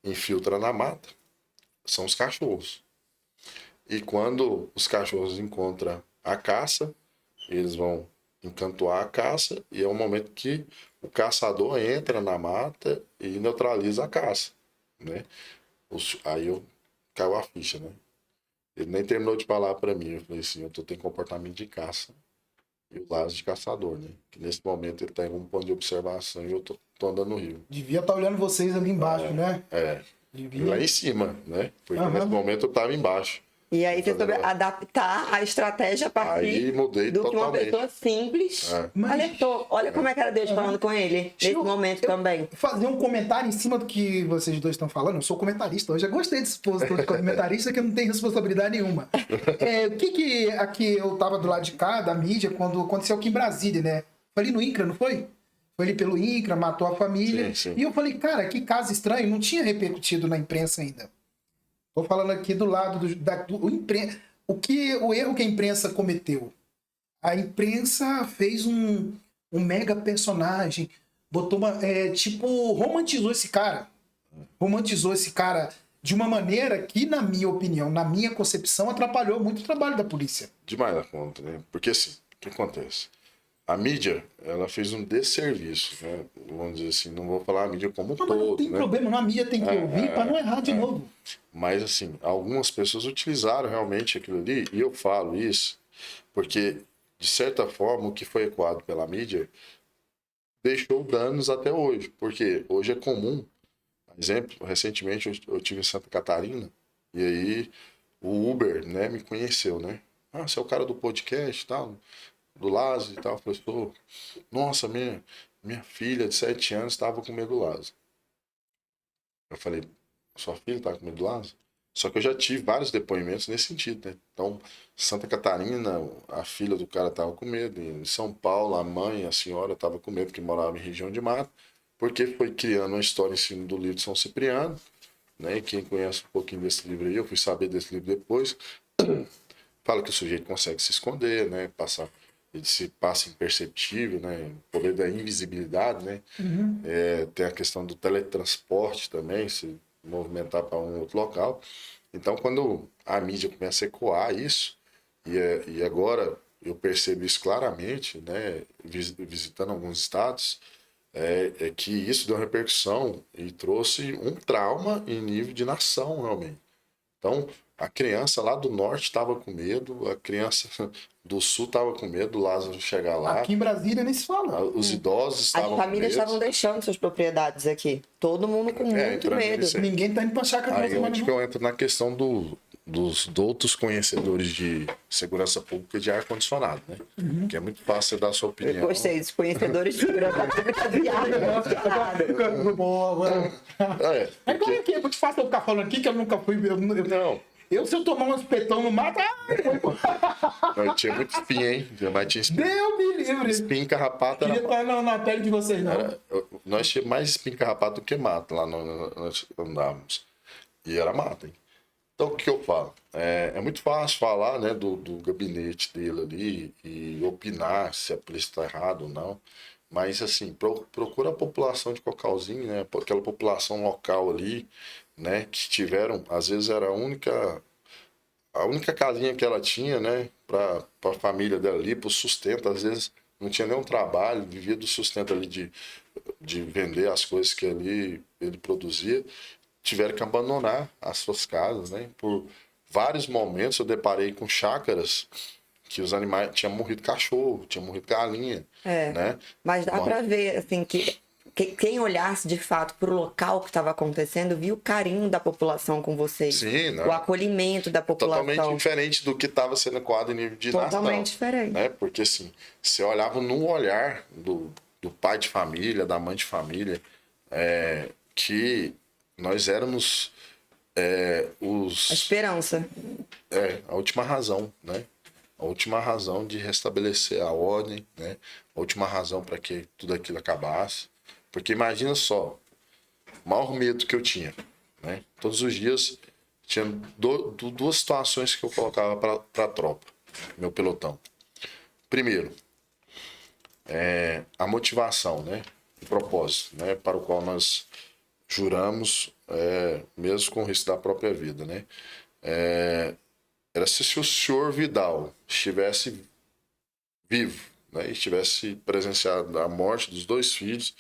infiltra na mata são os cachorros. E quando os cachorros encontram a caça, eles vão encantoar a caça e é o momento que o caçador entra na mata e neutraliza a caça, né? Aí caiu a ficha, né? Ele nem terminou de falar para mim. Eu falei assim, eu tô tendo comportamento de caça e o Lázaro de caçador, né? Que nesse momento ele tá em um ponto de observação e eu tô andando no rio. Devia estar olhando vocês ali embaixo, né? E lá em cima, né? Porque nesse momento eu tava embaixo. E aí você soube adaptar a estratégia a partir Aí mudei do que uma totalmente. pessoa simples Mas- alertou. Olha como é que era Deus falando com ele nesse momento também. Fazer um comentário em cima do que vocês dois estão falando. Eu sou comentarista hoje. Eu gostei desse posto de comentarista que eu não tenho responsabilidade nenhuma. O que aqui eu tava do lado de cá, da mídia, quando aconteceu aqui em Brasília, né? Foi ali no INCRA, não foi? Foi ali pelo INCRA, matou a família. Sim, sim. E eu falei, cara, que caso estranho. Não tinha repercutido na imprensa ainda. Tô falando aqui do lado o erro que a imprensa cometeu. A imprensa fez um mega personagem, botou romantizou esse cara. Romantizou esse cara de uma maneira que, na minha opinião, na minha concepção, atrapalhou muito o trabalho da polícia. Demais da conta, né? Porque assim, o que acontece? A mídia, ela fez um desserviço, né? Vamos dizer assim, não vou falar a mídia como um Não, mas não todo, tem né? problema, não. A mídia tem que ouvir para não errar de novo. Mas assim, algumas pessoas utilizaram realmente aquilo ali, e eu falo isso porque, de certa forma, o que foi ecoado pela mídia deixou danos até hoje. Porque hoje é comum, por exemplo, recentemente eu estive em Santa Catarina, e aí o Uber, né, me conheceu, né? Ah, você é o cara do podcast e tal, do Lázaro e tal. Eu falei, pô, nossa, minha filha de 7 anos estava com medo do Lázaro. Eu falei, sua filha tá com medo do Lázaro? Só que eu já tive vários depoimentos nesse sentido, né? Então, Santa Catarina, a filha do cara tava com medo. Em São Paulo, a mãe, a senhora tava com medo, que morava em região de mata, porque foi criando uma história em cima do livro de São Cipriano, né? E quem conhece um pouquinho desse livro aí, eu fui saber desse livro depois, fala que o sujeito consegue se esconder, né? Ele se passa imperceptível, né? O poder da invisibilidade, né? Tem a questão do teletransporte também, se movimentar para um outro local. Então, quando a mídia começa a ecoar isso, e agora eu percebo isso claramente, né? Visitando alguns estados, é que isso deu repercussão e trouxe um trauma em nível de nação, realmente. Então, a criança lá do norte estava com medo, a criança do sul estava com medo do Lázaro chegar lá. Aqui em Brasília nem se fala. Os idosos As estavam com famílias medo. estavam deixando suas propriedades aqui. Todo mundo com muito entrando medo. nisso aí. Ninguém tá indo pra chácara Aí pra semana, onde não. que eu entro na questão dos outros conhecedores de segurança pública de ar-condicionado, né? Que é muito fácil você dar a sua Eu opinião. gostei dos conhecedores de segurança pública de ar. Boa. Mas como é que é muito fácil eu ficar falando aqui que eu nunca fui. Não, Se eu tomar um espetão no mato, eu tinha muito espinho, hein? Mas tinha espinho. Deus me livre. Espinho carrapato Queria era... estar na pele de vocês, não. Nós tínhamos mais espinho carrapato do que mato lá nós andávamos. E era mato, hein? Então, o que eu falo? É muito fácil falar, né, do gabinete dele ali e opinar se a polícia está errada ou não. Mas, assim, procura a população de Cocalzinho, né? Aquela população local ali, né? Que tiveram, às vezes era a única casinha que ela tinha, né? Para a família dela ali, para o sustento. Às vezes não tinha nenhum trabalho, vivia do sustento ali de vender as coisas que ali ele produzia. Tiveram que abandonar as suas casas, né? Por vários momentos eu deparei com chácaras que os animais tinha morrido cachorro, tinha morrido galinha, né? Mas dá para ver assim que quem olhasse de fato para o local que estava acontecendo viu o carinho da população com vocês. Sim, né? O acolhimento da população. Totalmente diferente do que estava sendo ecoado em nível de nação. Totalmente diferente. Né? Porque assim, você olhava no olhar do pai de família, da mãe de família, que nós éramos A esperança. a última razão, né? A última razão de restabelecer a ordem, né? A última razão para que tudo aquilo acabasse. Porque imagina só, o maior medo que eu tinha, né? Todos os dias tinha duas situações que eu colocava para a tropa, meu pelotão. Primeiro, a motivação, né? O propósito, né? Para o qual nós juramos, mesmo com o risco da própria vida, né? Era se o senhor Vidal estivesse vivo, né? E estivesse presenciado a morte dos 2 filhos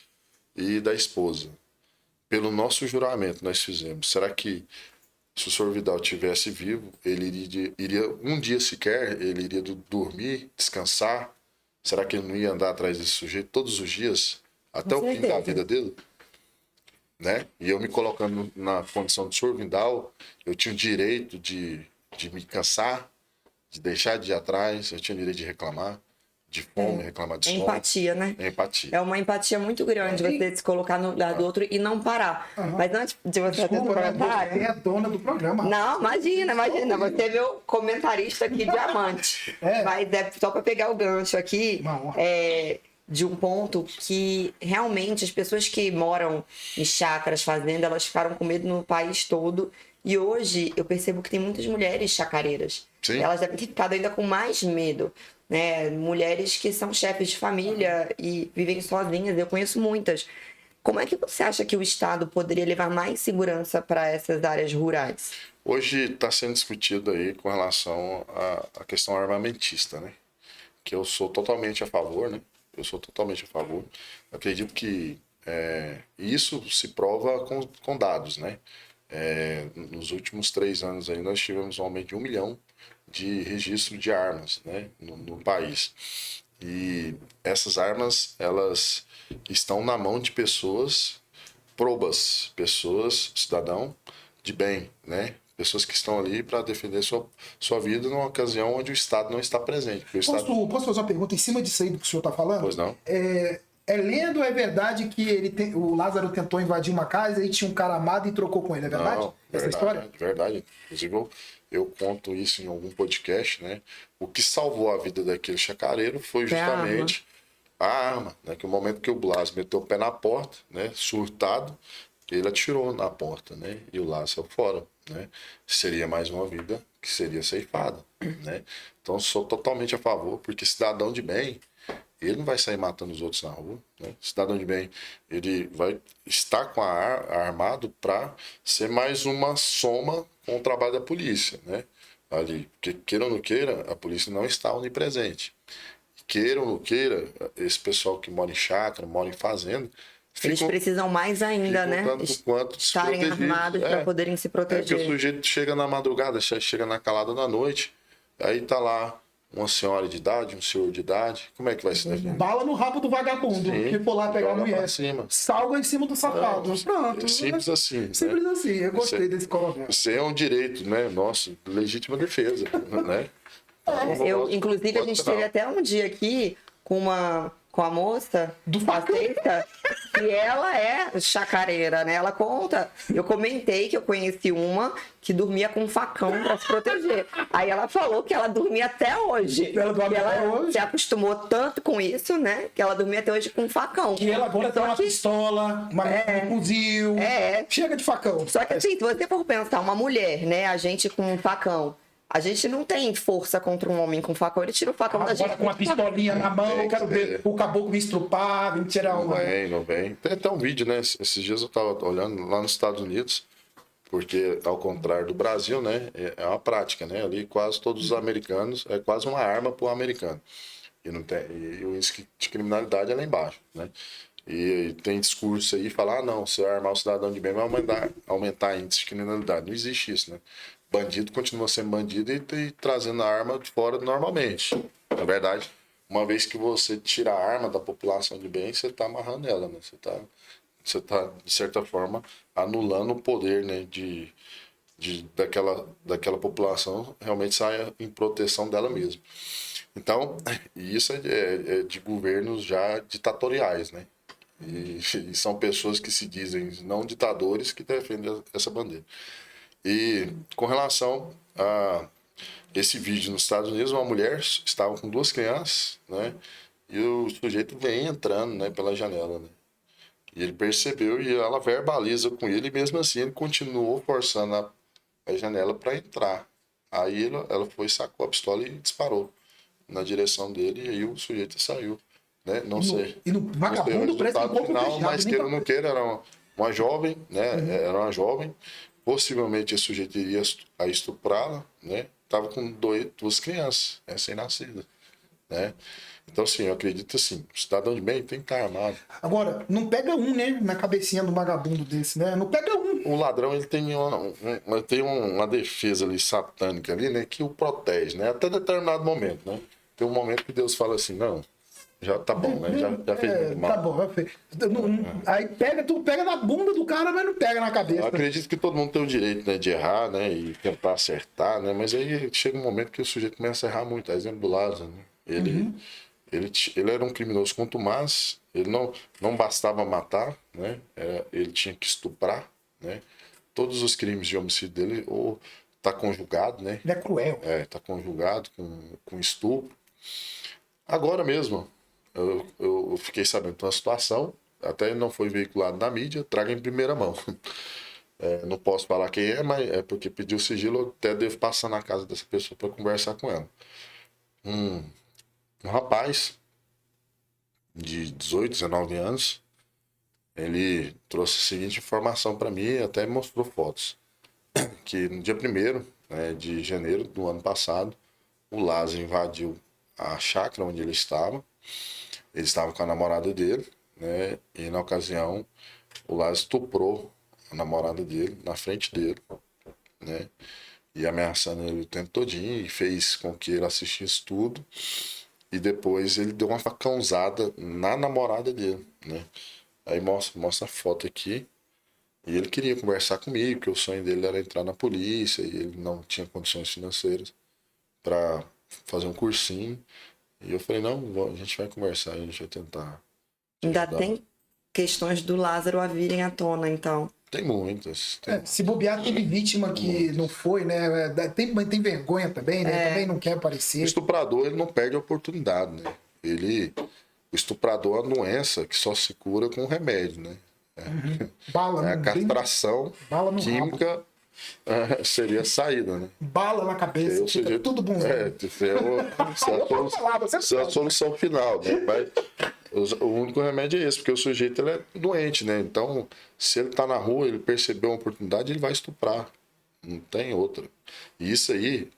e da esposa. Pelo nosso juramento nós fizemos. Será que se o senhor Vidal estivesse vivo, ele iria um dia sequer, ele iria dormir, descansar? Será que ele não ia andar atrás desse sujeito todos os dias, até o fim da vida dele? Né? E eu me colocando na condição do senhor Vidal, eu tinha o direito de me cansar, de deixar de ir atrás, eu tinha o direito de reclamar de fome, reclamar de sono. Empatia, né? Empatia. É uma empatia muito grande você se colocar no lugar do outro e não parar. Mas antes de você ter esse comentário... Você é a dona do programa. Não, imagina. Você é meu comentarista aqui, diamante. Mas é só para pegar o gancho aqui, de um ponto que realmente as pessoas que moram em chácaras, fazendas, elas ficaram com medo no país todo. E hoje eu percebo que tem muitas mulheres chacareiras. Sim. Elas devem ter ficado ainda com mais medo. Né? Mulheres que são chefes de família e vivem sozinhas, eu conheço muitas. Como é que você acha que o Estado poderia levar mais segurança para essas áreas rurais? Hoje está sendo discutido aí com relação à questão armamentista, né? Que eu sou totalmente a favor, né? Eu sou totalmente a favor. Acredito que isso se prova com dados, né? Nos últimos 3 anos aí nós tivemos um aumento de 1 milhão de registro de armas, né, no país. E essas armas, elas estão na mão de pessoas probas, pessoas, cidadão de bem, né? Pessoas que estão ali para defender sua vida numa ocasião onde o Estado não está presente. Posso fazer uma pergunta em cima disso aí do que o senhor está falando? Pois não. É lenda ou é verdade que o Lázaro tentou invadir uma casa e tinha um cara armado e trocou com ele? É verdade? Não, essa história? Verdade. Inclusive, eu conto isso em algum podcast, né? O que salvou a vida daquele chacareiro foi justamente a arma, né? Que o momento que o Blas meteu o pé na porta, né? Surtado, ele atirou na porta, né? E o Lázaro saiu fora, né? Seria mais uma vida que seria ceifada, né? Então, sou totalmente a favor, porque cidadão de bem, ele não vai sair matando os outros na rua, né? Cidadão de bem, ele vai estar com armado para ser mais uma soma com o trabalho da polícia, né? Ali, porque queira ou não queira, a polícia não está onipresente. Queira ou não queira, esse pessoal que mora em chácara, mora em fazenda, eles precisam mais ainda, né? Estarem armados para poderem se proteger. Porque o sujeito chega na madrugada, chega na calada da noite, aí tá lá uma senhora de idade, um senhor de idade, como é que vai se defender? Bala no rabo do vagabundo, que for lá pegar a mulher. Salga em cima do safado. Pronto. Simples assim. Simples, né? Assim. Eu gostei desse coronel. Isso é um direito, né? Nosso, legítima defesa, né? Inclusive, a gente teve até um dia aqui com a moça do facão, que ela é chacareira, né? Ela conta. Eu comentei que eu conheci uma que dormia com um facão para se proteger. Aí ela falou que ela dormia até hoje. Ela se acostumou tanto com isso, né? Que ela dormia até hoje com um facão. Que ela agora tem uma pistola, um fuzil. Chega de facão. Só que assim, se você for pensar, uma mulher, né? A gente com um facão. A gente não tem força contra um homem com facão, ele tira o facão da gente. Agora com a pistolinha na mão, eu quero ver o caboclo me estrupar, me tirar uma. Não vem. Tem até um vídeo, né? Esses dias eu tava olhando lá nos Estados Unidos, porque ao contrário do Brasil, né? É uma prática, né? Ali quase todos os americanos, é quase uma arma para o americano. E, não tem, e o índice de criminalidade é lá embaixo, né? E tem discurso aí, falar, não, se eu armar o cidadão de bem vai aumentar a índice de criminalidade. Não existe isso, né? Bandido continua sendo bandido e trazendo a arma de fora normalmente. Na verdade, uma vez que você tira a arma da população de bem, você está amarrando ela, né? Você tá, de certa forma, anulando o poder, né, daquela população realmente saia em proteção dela mesma. Então, isso é de governos já ditatoriais, né? E são pessoas que se dizem não ditadores que defendem essa bandeira. E com relação a esse vídeo nos Estados Unidos, uma mulher estava com 2 crianças, né? E o sujeito vem entrando, né, pela janela, né? E ele percebeu e ela verbaliza com ele, e mesmo assim ele continuou forçando a janela para entrar. Aí ela foi, sacou a pistola e disparou na direção dele, e aí o sujeito saiu, né? Não sei. E no vagabundo parece um pouco final, fechado, mas queira ou não queira, era uma jovem, né? Era uma jovem. Possivelmente esse sujeito iria a estuprá-la, né? Tava com 2 crianças recém-nascidas, né? Então, assim, eu acredito assim, o cidadão de bem tem que estar armado. Agora, não pega um, né? Na cabecinha do vagabundo desse, né? Não pega um. O ladrão, ele tem uma defesa ali satânica ali, né? Que o protege, né? Até determinado momento, né? Tem um momento que Deus fala assim, não, já tá bom, né? Já fez muito mal. Tá bom, já fez. Aí tu pega na bunda do cara, mas não pega na cabeça. Eu acredito que todo mundo tem o direito, né, de errar, né? E tentar acertar, né? Mas aí chega um momento que o sujeito começa a errar muito. Exemplo do Lázaro, né? Ele era um criminoso contumaz, ele não bastava matar, né? Ele tinha que estuprar, né? Todos os crimes de homicídio dele ou tá conjugado, né? Ele é cruel. Tá conjugado com estupro. Agora mesmo, eu fiquei sabendo de uma situação, até não foi veiculado na mídia, traga em primeira mão. Não posso falar quem é, mas é porque pediu sigilo, eu até devo passar na casa dessa pessoa para conversar com ela. Um rapaz de 18, 19 anos, ele trouxe a seguinte informação para mim e até mostrou fotos. Que no dia 1º, né, de janeiro do ano passado, o Lázaro invadiu a chácara onde ele estava com a namorada dele, né, e na ocasião o Lázaro estuprou a namorada dele na frente dele, né, e ameaçando ele o tempo todinho, e fez com que ele assistisse tudo. E depois ele deu uma facãozada na namorada dele, né? Aí mostra a foto aqui. E ele queria conversar comigo, porque o sonho dele era entrar na polícia, e ele não tinha condições financeiras para fazer um cursinho. E eu falei, não, a gente vai conversar, a gente vai tentar. Ainda tem questões do Lázaro a virem à tona, então. Tem muitas. Se bobear, teve vítima que não foi, né? Tem vergonha também, né? Também não quer O aparecer. estuprador, ele não perde a oportunidade, né? O estuprador é uma doença que só se cura com remédio, né? Bala A castração bala no química seria a saída, né? Bala na cabeça, fica tudo bom. Essa é a solução final, né? O único remédio é esse, porque o sujeito ele é doente, né? Então, se ele tá na rua, ele percebeu uma oportunidade, ele vai estuprar. Não tem outra. E isso aí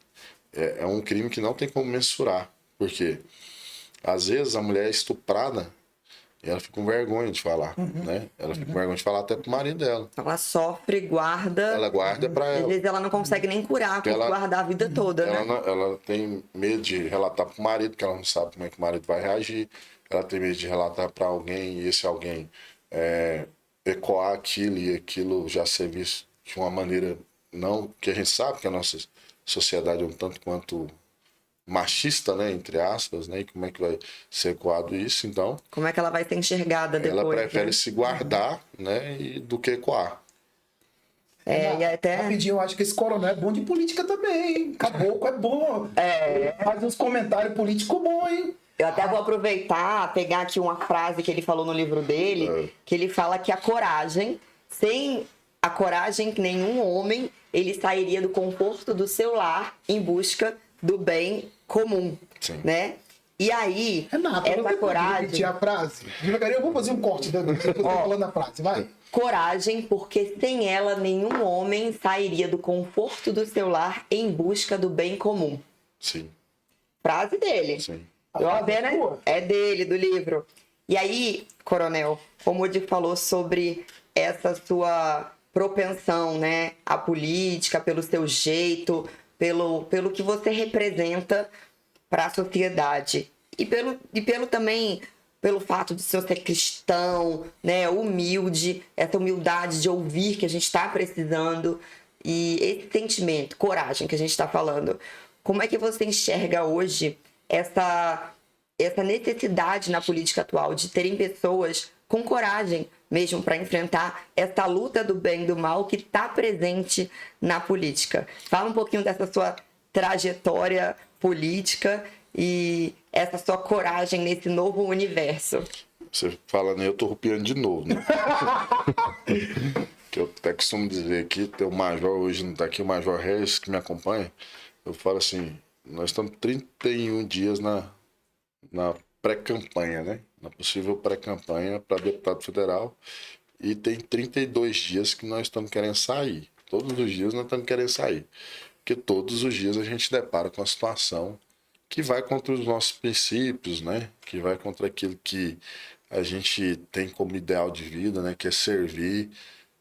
é um crime que não tem como mensurar. Por quê? Às vezes a mulher é estuprada e ela fica com vergonha de falar, né? Ela fica com vergonha de falar até pro marido dela. Ela sofre, guarda. Ela guarda pra ela. Às vezes ela não consegue nem curar, tem que guardar a vida toda, né? Ela tem medo de relatar pro marido, porque ela não sabe como é que o marido vai reagir. Ela tem medo de relatar para alguém, e esse alguém ecoar aquilo, e aquilo já ser visto de uma maneira não que a gente sabe que a nossa sociedade é um tanto quanto machista, né, entre aspas, né, e como é que vai ser ecoado isso, então... Como é que ela vai ser enxergada depois? Ela prefere, né? se guardar, né, do que ecoar. E até... Rapidinho, eu acho que esse coronel é bom de política também, hein? Caboclo é bom. Faz uns comentários políticos bons, hein? Eu até vou aproveitar, pegar aqui uma frase que ele falou no livro dele, que ele fala que a coragem, sem a coragem que nenhum homem ele sairia do conforto do seu lar em busca do bem comum, Sim. né? E aí, Renata, essa você pode coragem... repetir a frase? Devagarinho, eu vou fazer um corte depois você falando a frase, vai. Coragem, porque sem ela nenhum homem sairia do conforto do seu lar em busca do bem comum. Sim, Frase dele. sim. Eu frase apenas... é tua? É dele, do livro. E aí, Coronel, o Moody falou sobre essa sua propensão, né, à política, pelo seu jeito, pelo que você representa para a sociedade. E pelo também, pelo fato de ser cristão, né, humilde, essa humildade de ouvir que a gente está precisando e esse sentimento, coragem que a gente está falando. Como é que você enxerga hoje essa necessidade na política atual de terem pessoas com coragem mesmo para enfrentar essa luta do bem e do mal que está presente na política? Fala um pouquinho dessa sua trajetória política e essa sua coragem nesse novo universo. Você fala, né? Eu tô rupiando de novo, né? Que eu até costumo dizer aqui, tem o Major, hoje não tá aqui, o Major Regis, que me acompanha. Eu falo assim, nós estamos 31 dias na pré-campanha, né? Na possível pré-campanha para deputado federal. E tem 32 dias que nós estamos querendo sair. Todos os dias nós estamos querendo sair. Porque todos os dias a gente depara com a situação que vai contra os nossos princípios, né? Que vai contra aquilo que a gente tem como ideal de vida, né? Que é servir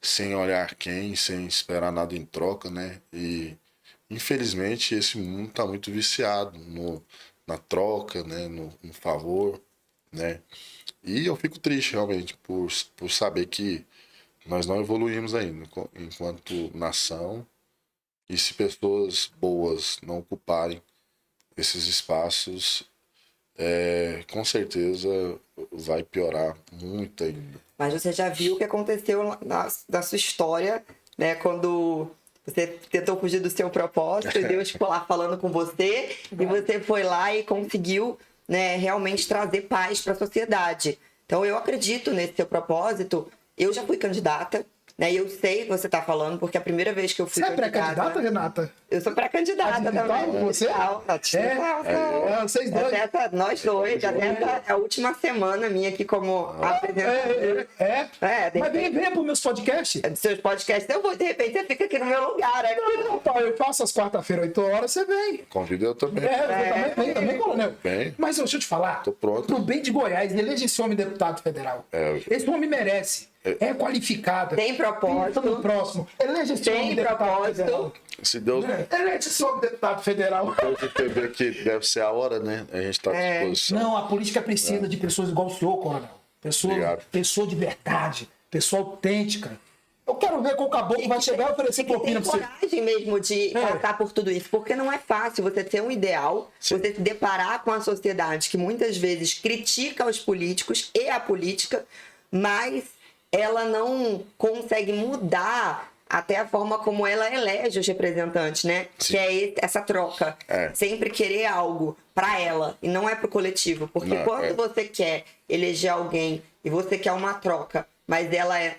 sem olhar quem, sem esperar nada em troca, né? E infelizmente esse mundo está muito viciado na troca, né? No favor, né? E eu fico triste realmente por saber que nós não evoluímos ainda enquanto nação, e se pessoas boas não ocuparem esses espaços, com certeza vai piorar muito ainda. Mas você já viu o que aconteceu na sua história, né? Quando você tentou fugir do seu propósito e Deus ficou lá falando com você e você foi lá e conseguiu, né, realmente trazer paz para a sociedade. Então eu acredito nesse seu propósito. Eu já fui candidata, né? E eu sei o que você está falando, porque a primeira vez que eu fui Você é pré-candidata, Renata? Eu sou pré-candidata também. Você? Vocês dois. Nós dois, até a última semana minha aqui como apresentadora. Mas vem pro meus podcasts. Dos seus podcasts, eu vou, de repente você fica aqui no meu lugar. Né? Não, pai, eu faço às quarta-feiras, 8 horas, você vem. Convido eu também. Você também, coronel. Bem. Mas deixa eu te falar. Tô pronto. Pro bem de Goiás, eleja esse homem deputado federal. Esse homem merece. É qualificado. Tem propósito. Estamos próximo. Eleja esse homem deputado federal. Se Deus Eleja esse homem deputado federal. entender que deve ser a hora, né? A gente tá à disposição. Não, a política precisa de pessoas igual o senhor, coronel. Pessoa de verdade. Pessoa autêntica. Eu quero ver qual caboclo vai chegar e oferecer propina pra tem você. coragem mesmo de passar por tudo isso, porque não é fácil você ter um ideal, Sim. você se deparar com a sociedade que muitas vezes critica os políticos e a política, mas ela não consegue mudar até a forma como ela elege os representantes, né? Sim. Que é essa troca. Sempre querer algo para ela e não é pro coletivo. Porque quando você quer eleger alguém e você quer uma troca, mas ela é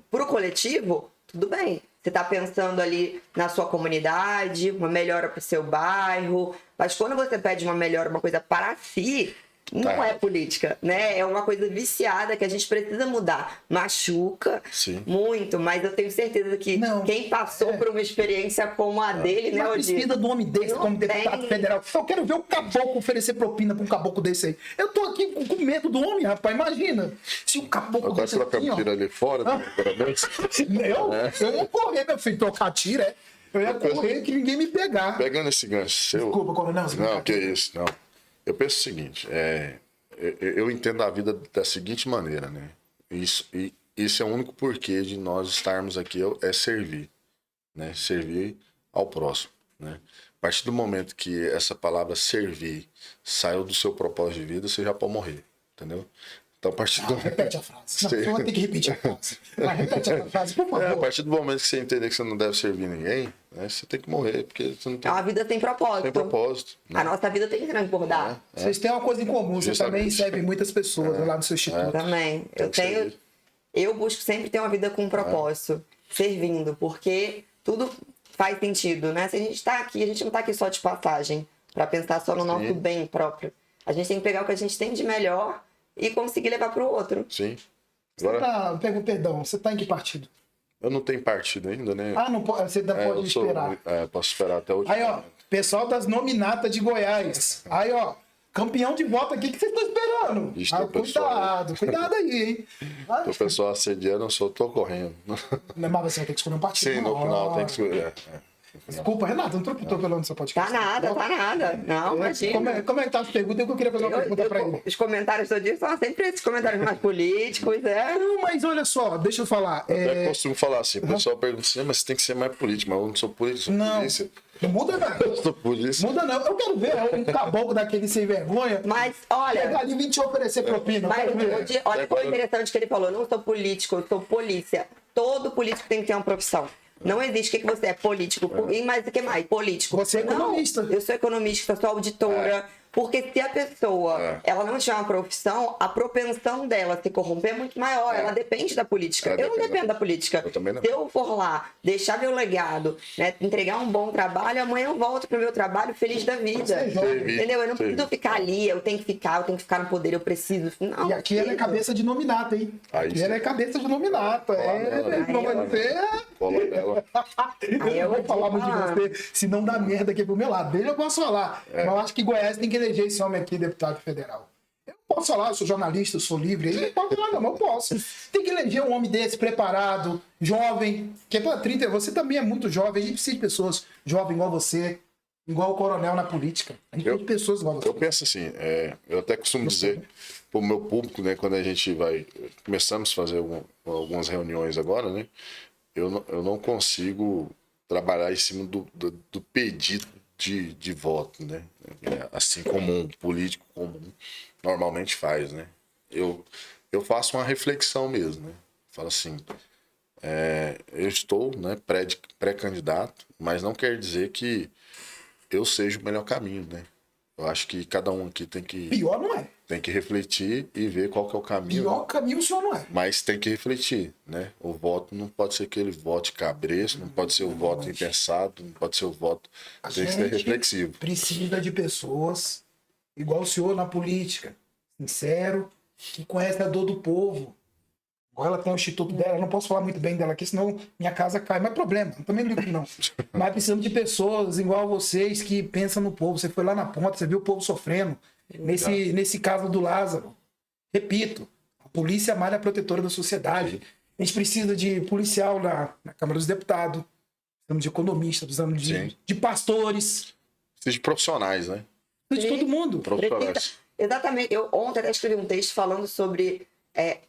pro coletivo, tudo bem. Você tá pensando ali na sua comunidade, uma melhora pro seu bairro. Mas quando você pede uma melhora, uma coisa para si, não é política, né? É uma coisa viciada que a gente precisa mudar. Machuca muito, mas eu tenho certeza que quem passou por uma experiência como a dele, né, Não precisa de um homem desse como deputado federal. Eu quero ver o caboclo oferecer propina pra um caboclo desse aí. Eu tô aqui com medo do homem, rapaz. Imagina. Se o caboclo Agora desse trocar assim, ó. tiro ali fora, Eu ia correr, meu filho, trocar tiro, Eu ia correr que ninguém me pegar. Pegando esse gancho seu... Desculpa, coronel. Não, que isso, não. Eu penso o seguinte, eu entendo a vida da seguinte maneira, né? Isso é o único porquê de nós estarmos aqui, é servir, né? Servir ao próximo, né? A partir do momento que essa palavra servir saiu do seu propósito de vida, você já pode morrer, entendeu? Então, a partir do... Repete a frase. Não, você vai ter que repetir a frase. Repete a frase, por favor. A partir do momento que você entender que você não deve servir ninguém, né, você tem que morrer, porque você não tem... É uma vida sem propósito. Tem propósito. Né? A nossa vida tem que transbordar. Vocês têm uma coisa em comum, você também serve muitas pessoas lá no seu instituto. Também. Tem que servir. Eu busco sempre ter uma vida com um propósito. servindo, porque tudo faz sentido, né? Se a gente está aqui, a gente não está aqui só de passagem, para pensar só no nosso bem próprio. A gente tem que pegar o que a gente tem de melhor e conseguir levar para o outro. Sim. Agora, Perdão, você tá em que partido? eu não tenho partido ainda, né? Ah, não pode, você ainda pode esperar. Posso esperar até o último. Aí, ó, pessoal das nominatas de Goiás. Aí, ó, campeão de voto aqui, o que vocês estão esperando? Ixi, Ah, tem o pessoal cuidado aí, hein? O pessoal assediando, eu só tô correndo. Mas você vai ter que escolher um partido. Sim, no final tem que escolher. Desculpa, Renato, não tô atropelando seu podcast. Tá nada. Não, imagina. Como é que tá as perguntas? Eu queria fazer uma pergunta pra ele. Os comentários todo dia são sempre esses comentários mais políticos, Não, mas olha só, deixa eu falar. Eu costumo falar assim, o pessoal pergunta assim, mas você tem que ser mais político, mas eu não sou político, sou Não, polícia. não muda nada. Eu sou polícia. Muda não. Eu quero ver um caboclo daquele sem vergonha. Mas, olha... Pegar ali e te oferecer propina. Eu Mas quero ver. olha que interessante que ele falou, eu não sou político, eu sou polícia. Todo político tem que ter uma profissão. Não existe. O que você é? Político. Mas o que mais? Político. Você é economista. Não, eu sou economista, sou auditora. Porque se a pessoa ela não tiver uma profissão, a propensão dela se corromper é muito maior. Ela depende da política. Eu não dependo da política. Eu também não. Se eu for lá, deixar meu legado, né, entregar um bom trabalho, amanhã eu volto pro meu trabalho feliz da vida. Entendeu? Eu não preciso ficar ali, eu tenho que ficar no poder, eu preciso. Não, E aqui ela é cabeça de nominata, hein? Aqui ela é cabeça de nominata. Não vai ser. Eu vou falar muito de você, se não dá merda aqui pro meu lado. Dele eu posso falar. Mas eu acho que Goiás tem que eleger esse homem aqui, deputado federal. Eu posso falar, eu sou jornalista, eu sou livre, ele não pode falar, não, mas eu posso. Tem que eleger um homem desse, preparado, jovem, que é para 30, você também é muito jovem, a gente precisa de pessoas jovens igual você, igual o coronel na política. A gente precisa de pessoas igual você. Eu penso assim, eu até costumo dizer pro meu público, né, quando a gente começamos a fazer algumas reuniões agora, né, eu não consigo trabalhar em cima do pedido de voto, né? Assim como um político comum normalmente faz, né? Eu faço uma reflexão mesmo, né? Falo assim, eu estou, né, pré-candidato, mas não quer dizer que eu seja o melhor caminho, né? Eu acho que cada um aqui Pior não é. tem que refletir e ver qual que é o caminho. Pior caminho o senhor não é. Mas tem que refletir, né? O voto não pode ser aquele voto cabresto, não pode ser o voto impensado, não pode ser o voto... Tem que ser reflexivo. Precisa de pessoas igual o senhor na política, sincero, que conhece a dor do povo. Agora ela tem o instituto dela, eu não posso falar muito bem dela aqui, senão minha casa cai. Mas é problema, não também ligo não. Mas precisamos de pessoas igual vocês que pensam no povo. Você foi lá na ponta, você viu o povo sofrendo. Nesse caso do Lázaro, repito, a polícia é a malha protetora da sociedade. A gente precisa de policial na Câmara dos Deputados, precisamos de economistas, precisamos de pastores. Precisa de profissionais, né? De todo mundo. Profissionais. Exatamente. Eu ontem até escrevi um texto falando sobre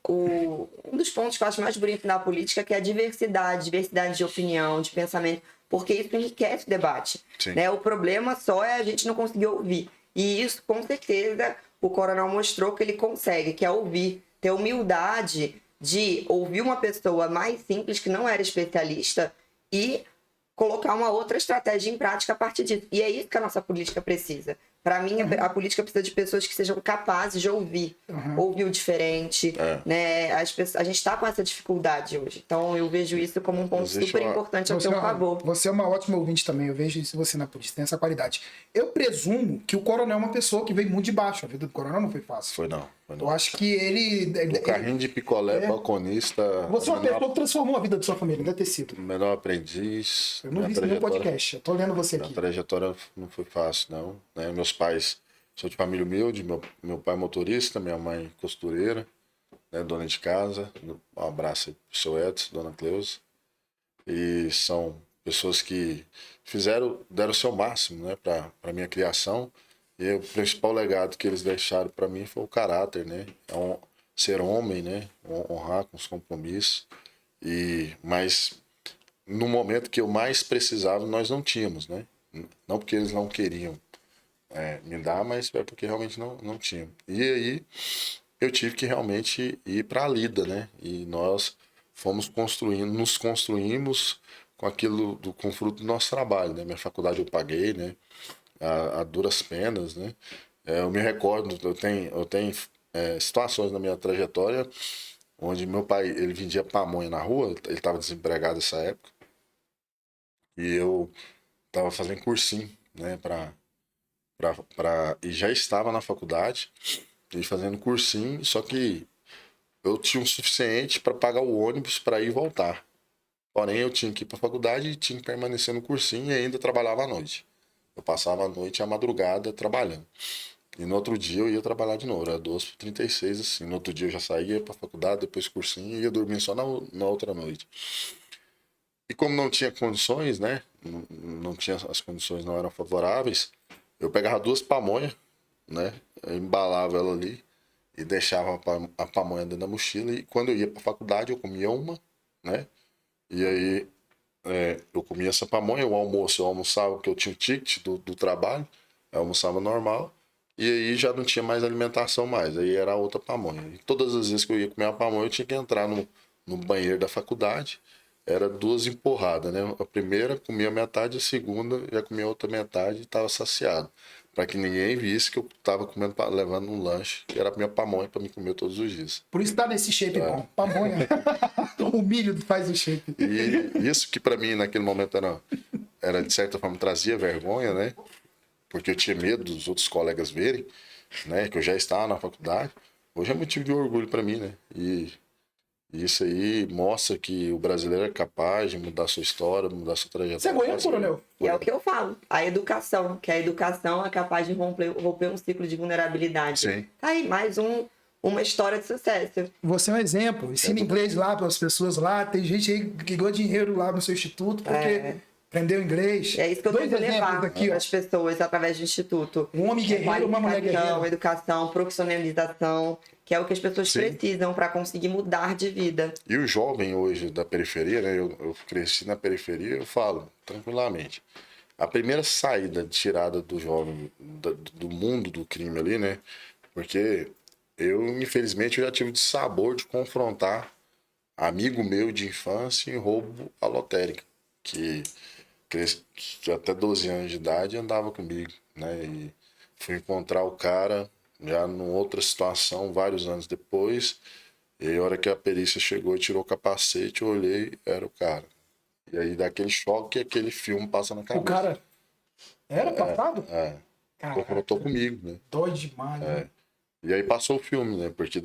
um dos pontos que eu acho mais bonito na política, que é a diversidade de opinião, de pensamento, porque isso enriquece o debate. Né? O problema só é a gente não conseguir ouvir. E isso, com certeza, o coronel mostrou que ele consegue, que é ouvir, ter humildade de ouvir uma pessoa mais simples, que não era especialista, e colocar uma outra estratégia em prática a partir disso. E é isso que a nossa política precisa. Para mim, a política precisa de pessoas que sejam capazes de ouvir o diferente. Né? A gente está com essa dificuldade hoje. Então, eu vejo isso como um ponto super importante a seu favor. Você é uma ótima ouvinte também. Eu vejo isso você na polícia, tem essa qualidade. Eu presumo que o coronel é uma pessoa que veio muito de baixo. A vida do coronel não foi fácil. Foi não. Eu acho que ele... O carrinho de picolé, balconista... Você é uma pessoa que transformou a vida da sua família, deve ter sido. Menor aprendiz. Eu não vi isso no meu podcast, eu tô lendo você aqui. A trajetória não foi fácil, não. Né? Meus pais, sou de família humilde, meu pai motorista, minha mãe costureira, né? Dona de casa. Um abraço aí pro seu Edson, dona Cleusa. E são pessoas que deram o seu máximo, né, para minha criação. E o principal legado que eles deixaram para mim foi o caráter, né? Ser homem, né? Honrar com os compromissos. Mas no momento que eu mais precisava, nós não tínhamos, né? Não porque eles não queriam me dar, mas é porque realmente não tinham. E aí eu tive que realmente ir para a lida, né? E nós fomos nos construímos com aquilo, com o fruto do nosso trabalho, né? Minha faculdade eu paguei, né? A duras penas, né? Eu me recordo, eu tenho situações na minha trajetória onde meu pai, ele vendia pamonha na rua, ele estava desempregado nessa época, e eu estava fazendo cursinho, né, e já estava na faculdade, e fazendo cursinho, só que eu tinha o suficiente para pagar o ônibus para ir e voltar. Porém, eu tinha que ir para a faculdade e tinha que permanecer no cursinho e ainda trabalhava à noite. Eu passava a noite e a madrugada trabalhando. E no outro dia eu ia trabalhar de novo, era 12h36, assim. No outro dia eu já saía para a faculdade, depois cursinho e ia dormir só na outra noite. E como não tinha condições, né? Não tinha, as condições não eram favoráveis, eu pegava 2 pamonhas, né? Eu embalava ela ali e deixava a pamonha dentro da mochila. E quando eu ia para a faculdade, eu comia uma, né? E aí eu comia essa pamonha, o almoço eu almoçava, porque eu tinha o ticket do trabalho, eu almoçava normal, e aí já não tinha mais alimentação mais, aí era outra pamonha. E todas as vezes que eu ia comer a pamonha, eu tinha que entrar no banheiro da faculdade, era 2 empurradas, né? A primeira comia metade, a segunda já comia outra metade e estava saciado. Para que ninguém visse que eu estava comendo, levando um lanche, que era a minha pamonha para me comer todos os dias. Por isso tá nesse shape bom. Pamonha. O milho faz o shape. E isso que para mim naquele momento era de certa forma trazia vergonha, né? Porque eu tinha medo dos outros colegas verem, né? Que eu já estava na faculdade. Hoje é motivo de orgulho para mim, né? E isso aí mostra que o brasileiro é capaz de mudar sua história, mudar sua trajetória. Você é goiano, coronel? E é o que eu falo, a educação, que a educação é capaz de romper um ciclo de vulnerabilidade. Sim. Tá aí, mais uma história de sucesso. Você é um exemplo. Ensina inglês lá para as pessoas lá. Tem gente aí que ganhou dinheiro lá no seu instituto porque aprendeu inglês. É isso que eu Dois tento exemplos levar aqui, ó. as pessoas através do Instituto. Um homem guerreiro, uma mulher guerreira. Educação, profissionalização, que é o que as pessoas Sim. precisam para conseguir mudar de vida. E o jovem hoje da periferia, né? Eu cresci na periferia, eu falo tranquilamente. A primeira saída de tirada do jovem do mundo do crime ali, né? Porque infelizmente, eu já tive o sabor de confrontar amigo meu de infância em roubo à lotérica, que até 12 anos de idade andava comigo, né? E fui encontrar o cara já numa outra situação, vários anos depois. E aí, a hora que a perícia chegou e tirou o capacete, eu olhei, era o cara. E aí, daquele choque, aquele filme passa na cabeça. O cara era passado? Confrontou comigo, né? Dói demais, né? E aí passou o filme, né? Porque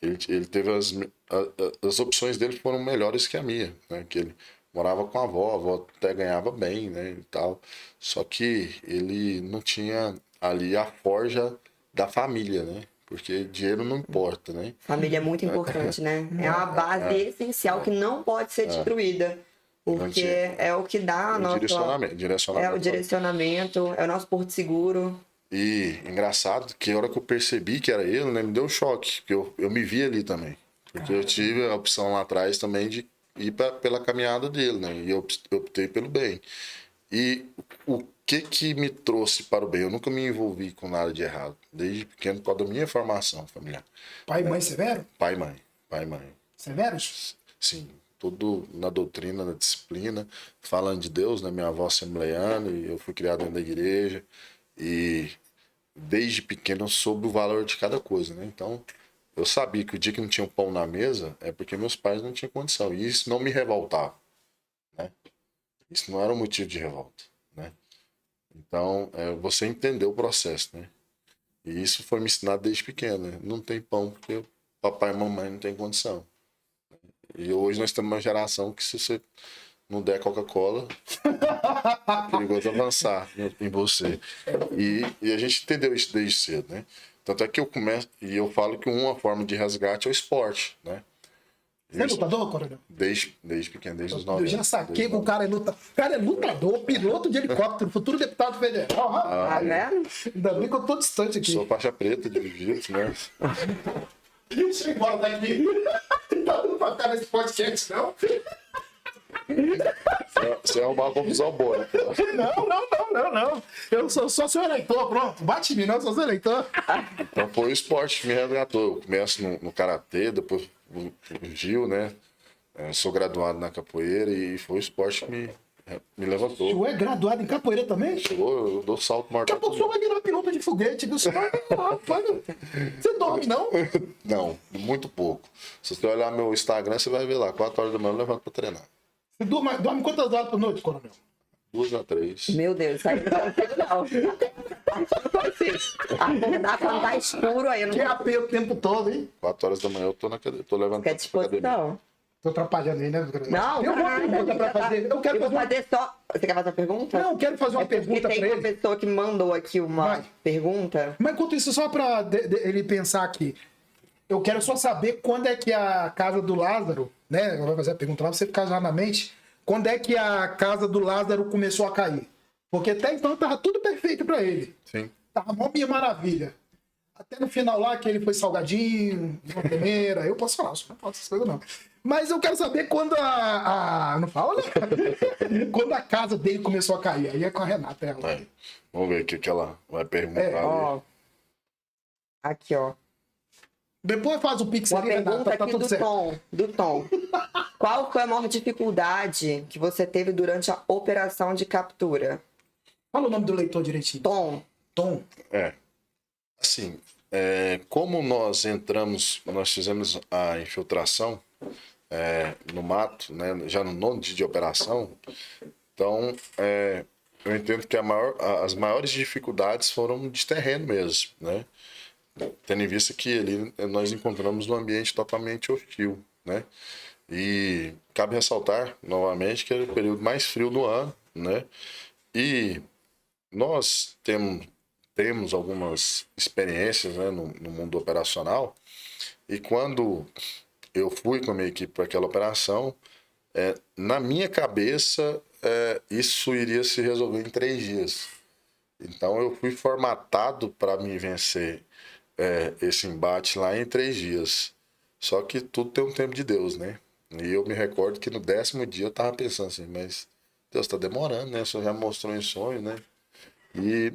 ele teve as opções dele foram melhores que a minha, né? Que ele morava com a avó até ganhava bem, né? E tal. Só que ele não tinha ali a forja da família, né? Porque dinheiro não importa, né? Família é muito importante, né? É uma base essencial que não pode ser destruída. Porque é o que dá a nossa... Direcionamento. É o direcionamento, é o nosso porto seguro. E engraçado que a hora que eu percebi que era ele, né, me deu um choque, porque eu me vi ali também. Porque eu tive a opção lá atrás também de ir pela caminhada dele, né? E eu optei pelo bem. E o que me trouxe para o bem? Eu nunca me envolvi com nada de errado, desde pequeno, por causa da minha formação familiar. Pai e mãe severo? Pai e mãe. Severos? Sim. Tudo na doutrina, na disciplina, falando de Deus, né? Minha avó assembleiana, e eu fui criado dentro da igreja. E desde pequeno eu soube o valor de cada coisa, né? Então, eu sabia que o dia que não tinha um pão na mesa é porque meus pais não tinham condição. E isso não me revoltava, né? Isso não era um motivo de revolta, né? Então, você entendeu o processo, né? E isso foi me ensinado desde pequeno, né? Não tem pão porque papai e mamãe não têm condição. E hoje nós temos uma geração que se você não der Coca-Cola, é perigoso avançar em você. E a gente entendeu isso desde cedo, né? Tanto é que eu começo, e eu falo que uma forma de resgate é o esporte, né? Você é lutador, coronel? Desde pequeno, desde os 9 Eu anos. já saquei que o cara é lutador. O cara é lutador, piloto de helicóptero, futuro deputado federal. Vendo? Ainda bem que eu tô distante aqui. Sou faixa preta de jiu-jitsu, né? Deixa eu ir embora daqui. Não tá dando pra ficar nesse podcast, não? Você é uma confusão boa, né? Não. Eu sou só seu eleitor, pronto. Bate em mim, não, eu sou seu eleitor. Então foi o esporte que me resgatou. Eu começo no karatê, depois no Gil, né? Sou graduado na capoeira e foi o esporte que me levantou. Tu é graduado em capoeira também? Eu dou salto Daqui mortal. a pouco você vai virar piloto de foguete. Você dorme, não? Não, muito pouco. Se você olhar meu Instagram, você vai ver lá. 4 horas da manhã eu levanto pra treinar. Você dorme quantas horas por noite, coronel? 2 a 3. Meu Deus, isso aí não consigo, não. Acordar quando tá escuro aí, eu não Que AP o tempo todo, hein? 4 horas da manhã eu tô na cadeira, tô levantando fico à pra academia. disposição. Tô atrapalhando aí, né? Não, eu vou uma pergunta pra fazer. Eu quero vou fazer uma... fazer só. Você quer fazer uma pergunta? Não, eu quero fazer uma É porque pergunta tem pra uma ele. pessoa que mandou aqui uma Vai. pergunta. Mas enquanto isso, só pra ele pensar aqui. Eu quero só saber quando é que a casa do Lázaro, né? Eu vou fazer a pergunta lá pra você ficar já na mente. Quando é que a casa do Lázaro começou a cair? Porque até então tava tudo perfeito pra ele. Sim. Tava mó minha maravilha. Até no final lá, que ele foi salgadinho, uma primeira. Eu posso falar, eu não posso essas coisas não. Mas eu quero saber quando não fala, né? Quando a casa dele começou a cair. Aí é com a Renata, ela. Vai. Vamos ver o que ela vai perguntar ali. Ó. Aqui, ó. Depois faz o pix Uma ali, pergunta Renata, tá aqui tudo do certo. Tom. Do Tom. Qual foi a maior dificuldade que você teve durante a operação de captura? Fala o nome do leitor direitinho. Tom. Tom. Assim, como nós fizemos a infiltração no mato, né, já no 9º dia de operação, então eu entendo que as maiores dificuldades foram de terreno mesmo, né? Tendo em vista que ali nós encontramos um ambiente totalmente hostil, né? E cabe ressaltar novamente que era o período mais frio do ano, né? E nós temos algumas experiências, né, no mundo operacional, e quando eu fui com a minha equipe para aquela operação, na minha cabeça isso iria se resolver em 3 dias. Então eu fui formatado para me vencer esse embate lá em 3 dias. Só que tudo tem um tempo de Deus, né? E eu me recordo que no 10º dia eu tava pensando assim, mas Deus tá demorando, né? O senhor já mostrou em sonho, né? E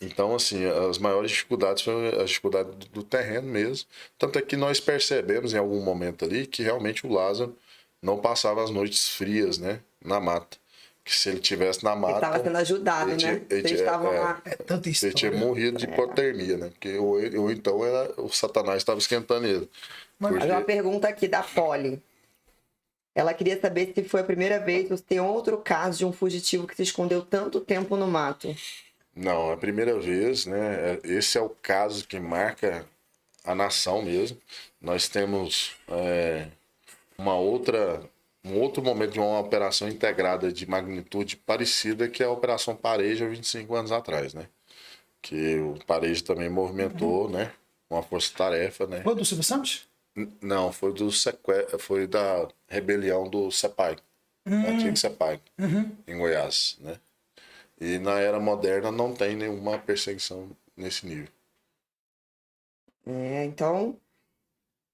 então, assim, as maiores dificuldades foram a dificuldade do terreno mesmo. Tanto é que nós percebemos em algum momento ali que realmente o Lázaro não passava as noites frias, né? Na mata. Que se ele tivesse na Ele mata. estava sendo ajudado, né? Vocês estavam lá. É tanta Ele história. tinha morrido de hipotermia, né? Porque ou então o Satanás estava esquentando ele. Mas- Mas uma pergunta aqui da Polly. Ela queria saber se foi a primeira vez ou se tem outro caso de um fugitivo que se escondeu tanto tempo no mato. Não, é a primeira vez, né? Esse é o caso que marca a nação mesmo. Nós temos um outro momento de uma operação integrada de magnitude parecida, que é a Operação Pareja 25 anos atrás, né? Que o Pareja também movimentou, né? Uma força-tarefa, né? Foi do Silvio Santos? Não, foi da rebelião do CEPAI, antigo CEPAI, em Goiás, né? E na era moderna não tem nenhuma perseguição nesse nível. Então,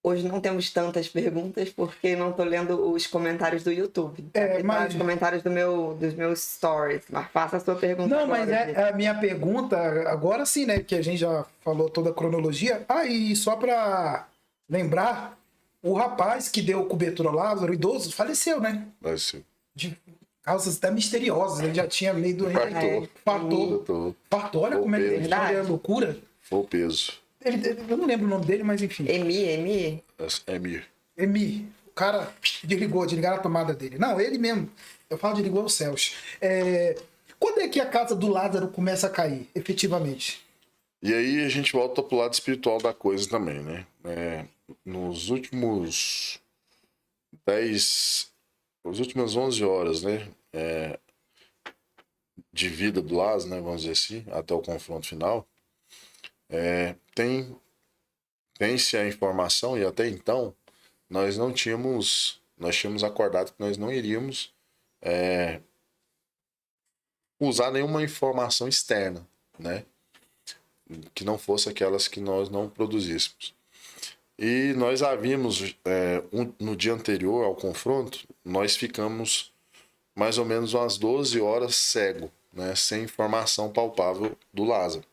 hoje não temos tantas perguntas porque não tô lendo os comentários do YouTube. Mas- Os comentários dos meus stories. Mas faça a sua pergunta Não, agora, mas Gui. a minha pergunta, agora sim, né? Que a gente já falou toda a cronologia. E só pra lembrar, o rapaz que deu cobertura ao Lázaro, o idoso, faleceu, né? Mas, De causas até misteriosas. Ele já tinha meio doente. Fartou. Olha como é que a história é loucura. Foi o peso. Eu não lembro o nome dele, mas enfim. Emi? Emir. Emi, o cara desligaram a tomada dele. Não, ele mesmo. Eu falo desligou os céus. Quando é que a casa do Lázaro começa a cair, efetivamente? E aí a gente volta pro lado espiritual da coisa também, né? Nos últimos 11 horas, né? De vida do Lázaro, né? Vamos dizer assim, até o confronto final. Tem-se a informação, e até então nós tínhamos acordado que nós não iríamos usar nenhuma informação externa, né? Que não fosse aquelas que nós não produzíssemos. E nós havíamos, no dia anterior ao confronto, nós ficamos mais ou menos umas 12 horas cego, né? Sem informação palpável do Lázaro.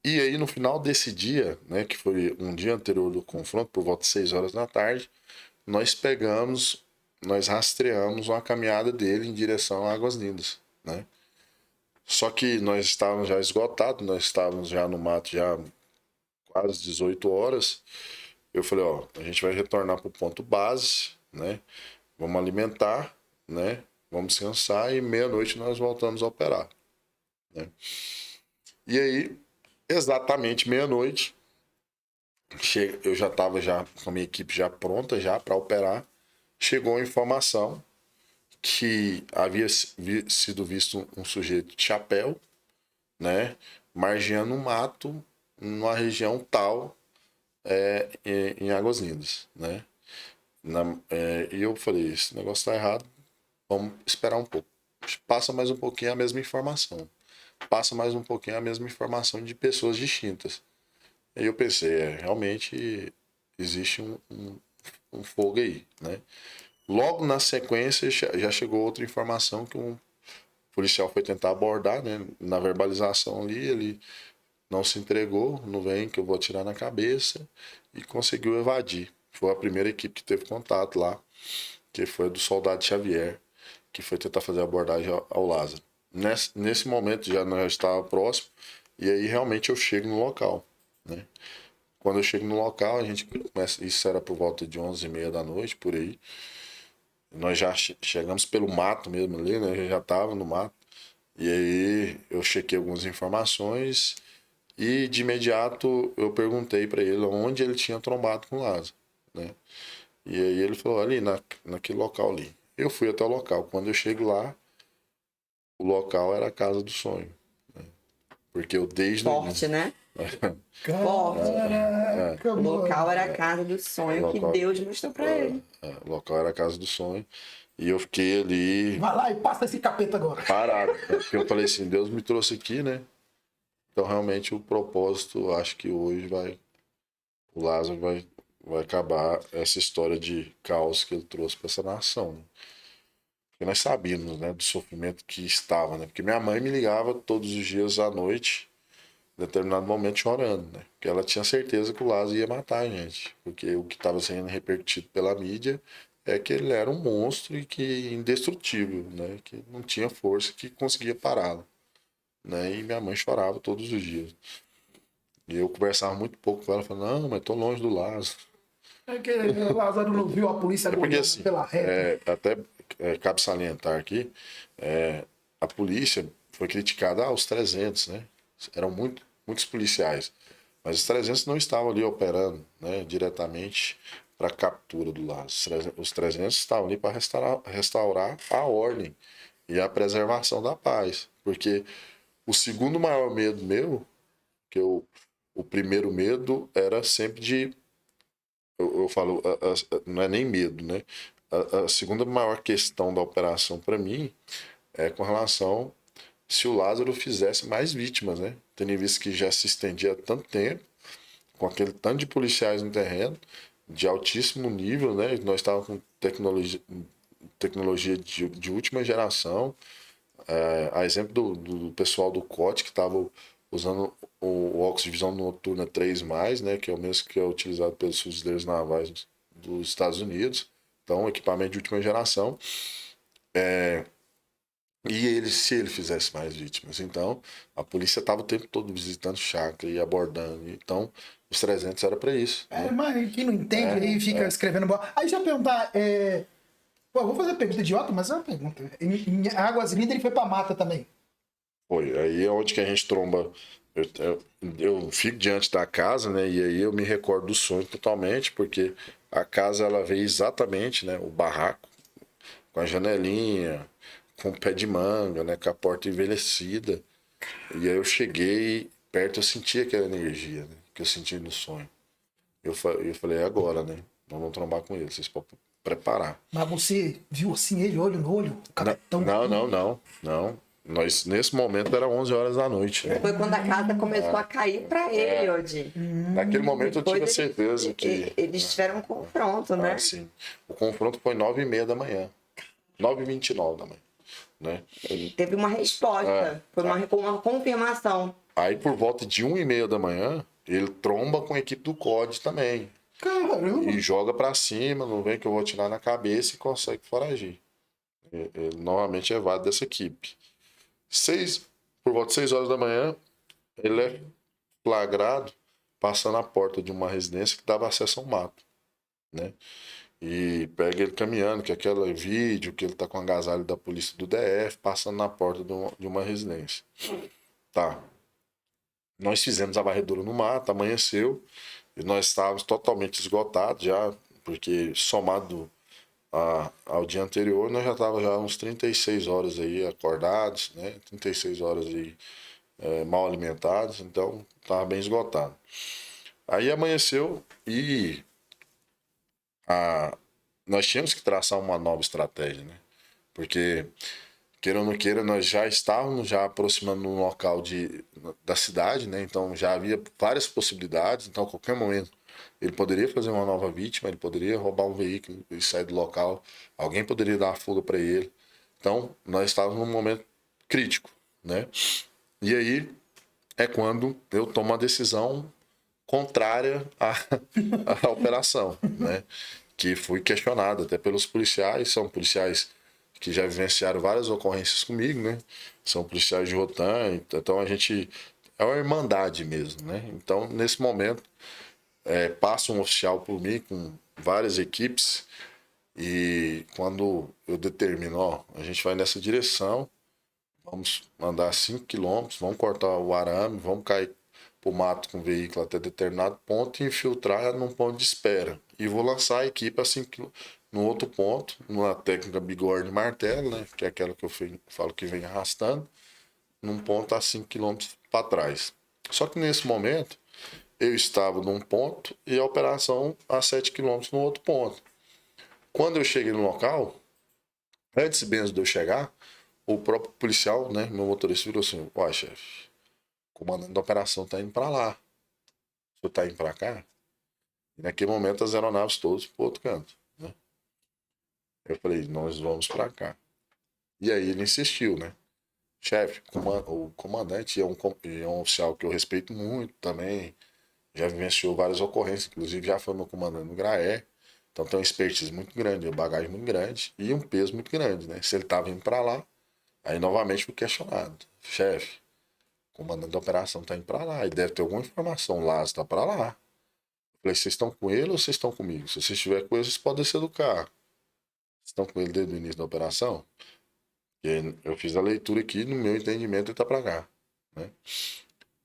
E aí, no final desse dia, né, que foi um dia anterior do confronto, por volta de 6 horas da tarde, nós pegamos nós rastreamos uma caminhada dele em direção a Águas Lindas, né? Só que nós estávamos já esgotados, nós estávamos já no mato já quase 18 horas. Eu falei, ó, a gente vai retornar para o ponto base, né? Vamos alimentar, né? Vamos descansar e meia-noite nós voltamos a operar, né? E aí, exatamente meia-noite, eu já estava já com a minha equipe já pronta já para operar. Chegou a informação que havia sido visto um sujeito de chapéu, né, margeando um mato numa região tal, em Águas Lindas, né? E eu falei, esse negócio tá errado, vamos esperar um pouco. Passa mais um pouquinho a mesma informação. Passa mais um pouquinho a mesma informação de pessoas distintas. Aí eu pensei, realmente existe um fogo aí, né? Logo na sequência já chegou outra informação que um policial foi tentar abordar, né? Na verbalização ali, ele não se entregou, não vem que eu vou atirar na cabeça, e conseguiu evadir. Foi a primeira equipe que teve contato lá, que foi a do soldado Xavier, que foi tentar fazer a abordagem ao Lázaro. Nesse momento já nós estava próximo, e aí realmente eu chego no local, né? Quando eu chego no local, a gente começa, isso era por volta de 11h30 da noite, por aí. Nós já chegamos pelo mato mesmo ali, né? Eu já estava no mato. E aí eu chequei algumas informações e de imediato eu perguntei para ele onde ele tinha trombado com o Lázaro, né? E aí ele falou, ali naquele local ali. Eu fui até o local. Quando eu chego lá, o local era a Casa do Sonho, né? Porque eu desde Forte, né? Caraca, O local era a casa do sonho que Deus mostrou pra ele. O local era a Casa do Sonho. E eu fiquei ali vai lá e passa esse capeta agora. parado, né? Porque eu falei assim, Deus me trouxe aqui, né? Então realmente o propósito, acho que hoje o Lázaro vai acabar essa história de caos que ele trouxe para essa nação, né? Porque nós sabíamos, né, do sofrimento que estava, né? Porque minha mãe me ligava todos os dias à noite, em determinado momento chorando, né? Porque ela tinha certeza que o Lázaro ia matar a gente. Porque o que estava sendo repercutido pela mídia é que ele era um monstro e que indestrutível, né? Que não tinha força que conseguia pará-lo, né? E minha mãe chorava todos os dias. E eu conversava muito pouco com ela, falando, não, mas tô longe do Lázaro. É que o Lázaro não viu a polícia Porque assim, pela reta. até cabe salientar aqui, a polícia foi criticada aos 300, né? Eram muitos policiais, mas os 300 não estavam ali operando, né, diretamente para a captura do Lázaro. Os 300 estavam ali para restaurar a ordem e a preservação da paz. Porque o segundo maior medo meu, o primeiro medo era sempre de... Eu falo, não é nem medo, né? A segunda maior questão da operação para mim é com relação se o Lázaro fizesse mais vítimas, né? Tendo visto que já se estendia há tanto tempo, com aquele tanto de policiais no terreno, de altíssimo nível, né? Nós estávamos com tecnologia de última geração. A exemplo do pessoal do COT, que estava usando o óculos de visão noturna 3+, né? Que é o mesmo que é utilizado pelos fuzileiros navais dos Estados Unidos. Então, equipamento de última geração. E se ele fizesse mais vítimas? Então, a polícia estava o tempo todo visitando chácara e abordando. Então, os 300 era para isso, né? Mas quem não entende aí fica escrevendo... Aí já perguntar... Pô, eu vou fazer uma pergunta idiota, mas é uma pergunta. Em Águas Lindas ele foi pra mata também. Foi. Aí é onde que a gente tromba... Eu fico diante da casa, né? E aí eu me recordo do sonho totalmente, porque a casa, ela veio exatamente, né? O barraco, com a janelinha, com o pé de manga, né? Com a porta envelhecida. E aí eu cheguei perto, eu senti aquela energia, né? Que eu senti no sonho. Eu falei, agora, né? Nós vamos trombar com ele, vocês podem preparar. Mas você viu assim ele, olho no olho? O capitão... Não. Nós, nesse momento, era 11 horas da noite, né? Foi quando a casa começou a cair pra ele, Odi. Naquele momento eu tive a certeza que... Eles tiveram um confronto, né? Sim. O confronto foi 9h30 da manhã. 9h29 da manhã, né? Ele teve uma resposta. Foi uma confirmação. Aí, por volta de 1h30 da manhã, ele tromba com a equipe do COD também. Caramba. e joga pra cima, não vem que eu vou atirar na cabeça e consegue foragir. Ele novamente é válido dessa equipe. Por volta de 6 horas da manhã, ele é flagrado passando a porta de uma residência que dava acesso ao mato, né? E pega ele caminhando, que é aquele vídeo que ele tá com agasalho da polícia do DF, passando na porta de uma residência. Tá. Nós fizemos a varredura no mato, amanheceu, e nós estávamos totalmente esgotados já, porque somado ao dia anterior, nós já estávamos já uns 36 horas aí acordados, né? 36 horas aí mal alimentados, então estava bem esgotado. Aí amanheceu e nós tínhamos que traçar uma nova estratégia, né? Porque, queira ou não queira, nós já estávamos já aproximando no local da cidade, né? Então já havia várias possibilidades, então a qualquer momento ele poderia fazer uma nova vítima, ele poderia roubar um veículo e sair do local, alguém poderia dar uma fuga para ele. Então nós estávamos num momento crítico, né? E aí é quando eu tomo a decisão contrária à operação, né? Que fui questionado até pelos policiais, são policiais que já vivenciaram várias ocorrências comigo, né? São policiais de Rotan, então a gente é uma irmandade mesmo, né? Então, nesse momento, passa um oficial por mim com várias equipes e quando eu determino, ó, a gente vai nessa direção, vamos andar 5 quilômetros, vamos cortar o arame, vamos cair pro mato com o veículo até determinado ponto e infiltrar num ponto de espera. E vou lançar a equipe assim no outro ponto, numa técnica bigorna e martelo, né? Que é aquela que eu falo que vem arrastando, num ponto a 5 quilômetros para trás. Só que nesse momento, eu estava num ponto e a operação a 7 quilômetros no outro ponto. Quando eu cheguei no local, antes mesmo de eu chegar, o próprio policial, né, meu motorista virou assim: ó, chefe, o comandante da operação tá indo para lá. O senhor tá indo para cá? E naquele momento as aeronaves todas pro outro canto, né? Eu falei: nós vamos para cá. E aí ele insistiu, né? Chefe, o comandante é um oficial que eu respeito muito também, já vivenciou várias ocorrências, inclusive já foi meu comandante no GRAE, então tem uma expertise muito grande, uma bagagem muito grande e um peso muito grande, né? Se ele estava indo para lá, aí novamente fui questionado: chefe, o comandante da operação está indo para lá e deve ter alguma informação lá, está para lá. Eu falei: vocês estão com ele ou vocês estão comigo? Se vocês estiverem com ele, vocês podem descer do carro. Vocês estão com ele desde o início da operação? E eu fiz a leitura aqui, no meu entendimento ele está para cá, né?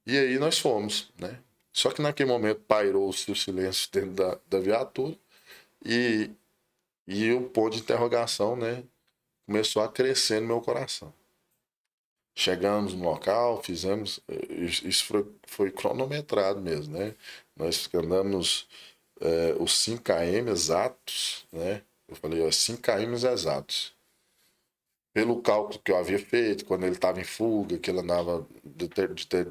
E aí nós fomos, né? Só que naquele momento pairou-se o silêncio dentro da viatura e, e o ponto de interrogação, né, começou a crescer no meu coração. Chegamos no local, fizemos, isso foi cronometrado mesmo, né? Nós andamos os 5 km exatos, né? Eu falei, ó, 5 km exatos. Pelo cálculo que eu havia feito, quando ele estava em fuga, que ele andava de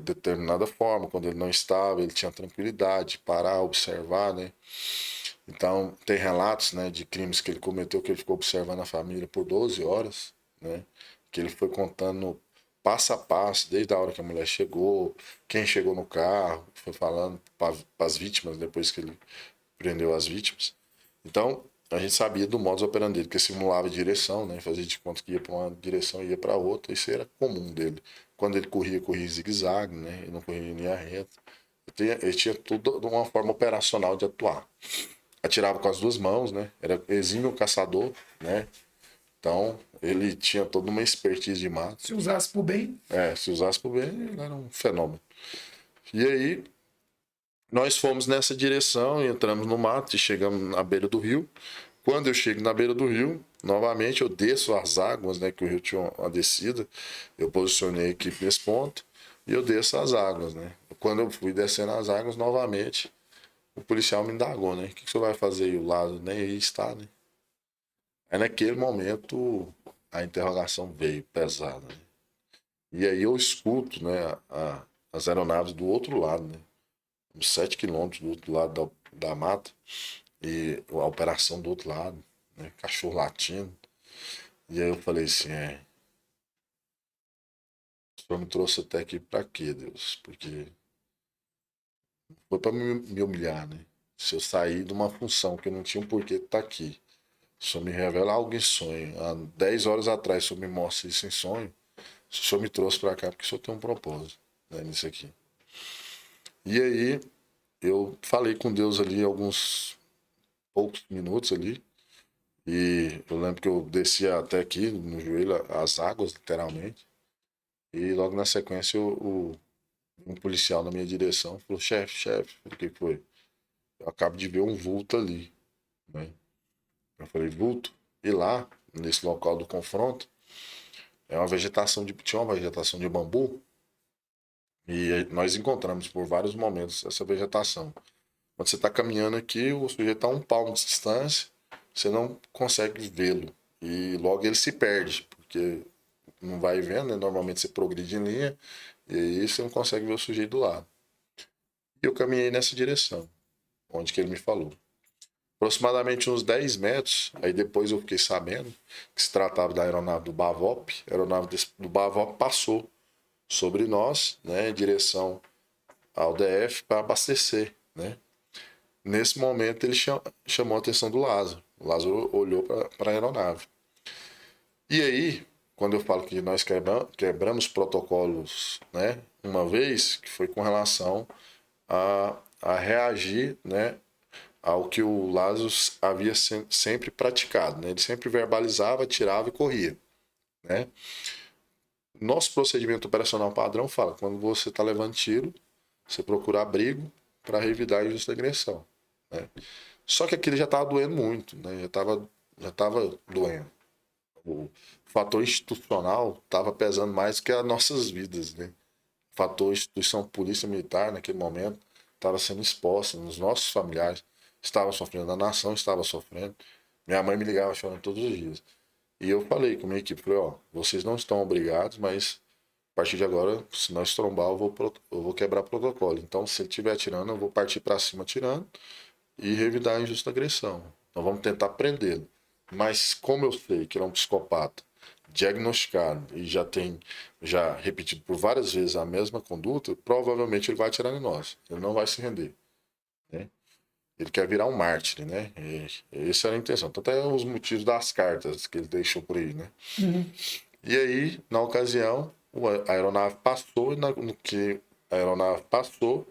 determinada forma, quando ele não estava, ele tinha tranquilidade, parar, observar, né? Então, tem relatos, né, de crimes que ele cometeu, que ele ficou observando a família por 12 horas, né? Que ele foi contando passo a passo, desde a hora que a mulher chegou, quem chegou no carro, foi falando para as vítimas, depois que ele prendeu as vítimas. Então, a gente sabia do modus operandi dele, que simulava direção, né? Fazia de conta que ia para uma direção e ia para outra, isso era comum dele. Quando ele corria em zigue-zague, né? Ele não corria em linha reta. Ele tinha tudo de uma forma operacional de atuar. Atirava com as duas mãos, né? Era exímio caçador, né? Então, ele tinha toda uma expertise de mato. Se usasse pro bem. Se usasse por bem, ele era um fenômeno. E aí, nós fomos nessa direção e entramos no mato e chegamos na beira do rio. Quando eu chego na beira do rio, novamente eu desço as águas, né, que o rio tinha uma descida. Eu posicionei a equipe nesse ponto e eu desço as águas, né. Quando eu fui descendo as águas, novamente, o policial me indagou, né. O que você vai fazer aí? O lado nem aí está, né. Aí naquele momento a interrogação veio pesada, né? E aí eu escuto, né, as aeronaves do outro lado, né, uns 7 quilômetros do outro lado da mata, e a operação do outro lado, né, cachorro latindo. E aí eu falei assim, o senhor me trouxe até aqui pra quê, Deus? Porque foi pra me humilhar, né? Se eu sair de uma função que eu não tinha um porquê estar aqui, se o senhor me revela algo em sonho, há 10 horas atrás o senhor me mostra isso em sonho, o senhor me trouxe para cá porque o senhor tem um propósito, né, nisso aqui. E aí eu falei com Deus ali alguns poucos minutos ali, e eu lembro que eu descia até aqui no joelho as águas, literalmente, e logo na sequência um policial na minha direção falou: chefe, o que foi? Eu acabo de ver um vulto ali, né? Eu falei: vulto? E lá, nesse local do confronto, tinha uma vegetação de bambu, e nós encontramos por vários momentos essa vegetação. Quando você está caminhando aqui, o sujeito está a 1 palmo de distância, você não consegue vê-lo. E logo ele se perde, porque não vai vendo, né? Normalmente você progride em linha, e aí você não consegue ver o sujeito do lado. E eu caminhei nessa direção, onde que ele me falou. Aproximadamente uns 10 metros, aí depois eu fiquei sabendo que se tratava da aeronave do BAVOP. A aeronave do BAVOP passou sobre nós, né, em direção ao DF para abastecer, né? Nesse momento ele chamou a atenção do Lázaro. O Lázaro olhou para a aeronave. E aí, quando eu falo que nós quebramos protocolos, né, uma vez, que foi com relação a reagir, né, ao que o Lázaro havia sempre praticado, né? Ele sempre verbalizava, atirava e corria, né? Nosso procedimento operacional padrão fala: quando você está levando tiro, você procura abrigo para revidar a injusta agressão, né? Só que aquilo já estava doendo muito, né? Já estava doendo. O fator institucional estava pesando mais que as nossas vidas, né? O fator instituição polícia militar naquele momento estava sendo exposta, os nossos familiares estavam sofrendo, a nação estava sofrendo. Minha mãe me ligava chorando todos os dias. E eu falei com a minha equipe, falei: ó, vocês não estão obrigados, mas a partir de agora, se nós trombar, eu vou quebrar protocolo. Então, se ele estiver atirando, eu vou partir para cima atirando e revidar a injusta agressão. Então, vamos tentar prendê-lo. Mas como eu sei que ele é um psicopata diagnosticado e já repetido por várias vezes a mesma conduta, provavelmente ele vai atirar em nós. Ele não vai se render, né? Ele quer virar um mártir, né? E essa era a intenção. Tanto é os motivos das cartas que ele deixou por aí, né? Uhum. E aí, na ocasião, a aeronave passou, e no que a aeronave passou,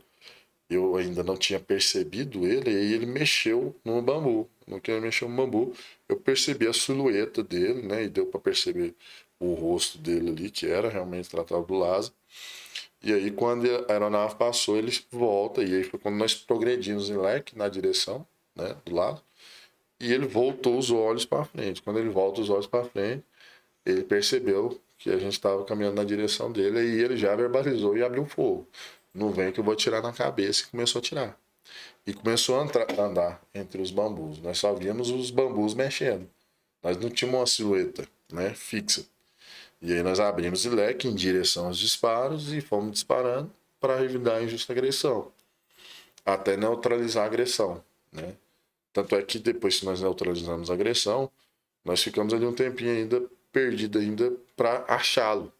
eu ainda não tinha percebido ele, e aí ele mexeu no bambu. No que ele mexeu no bambu, eu percebi a silhueta dele, né? E deu para perceber o rosto dele ali, que era realmente tratado do Lázaro. E aí, quando a aeronave passou, ele volta, e aí foi quando nós progredimos em leque na direção, né, do lado, e ele voltou os olhos para frente. Quando ele volta os olhos para frente, ele percebeu que a gente estava caminhando na direção dele, e ele já verbalizou e abriu fogo. Não vem que eu vou atirar na cabeça, e começou a atirar. E começou a andar entre os bambus. Nós só víamos os bambus mexendo. Nós não tínhamos uma silhueta, né, fixa. E aí nós abrimos o leque em direção aos disparos e fomos disparando para revidar a injusta agressão, até neutralizar a agressão, né? Tanto é que depois que nós neutralizamos a agressão, nós ficamos ali um tempinho ainda perdido ainda para achá-lo,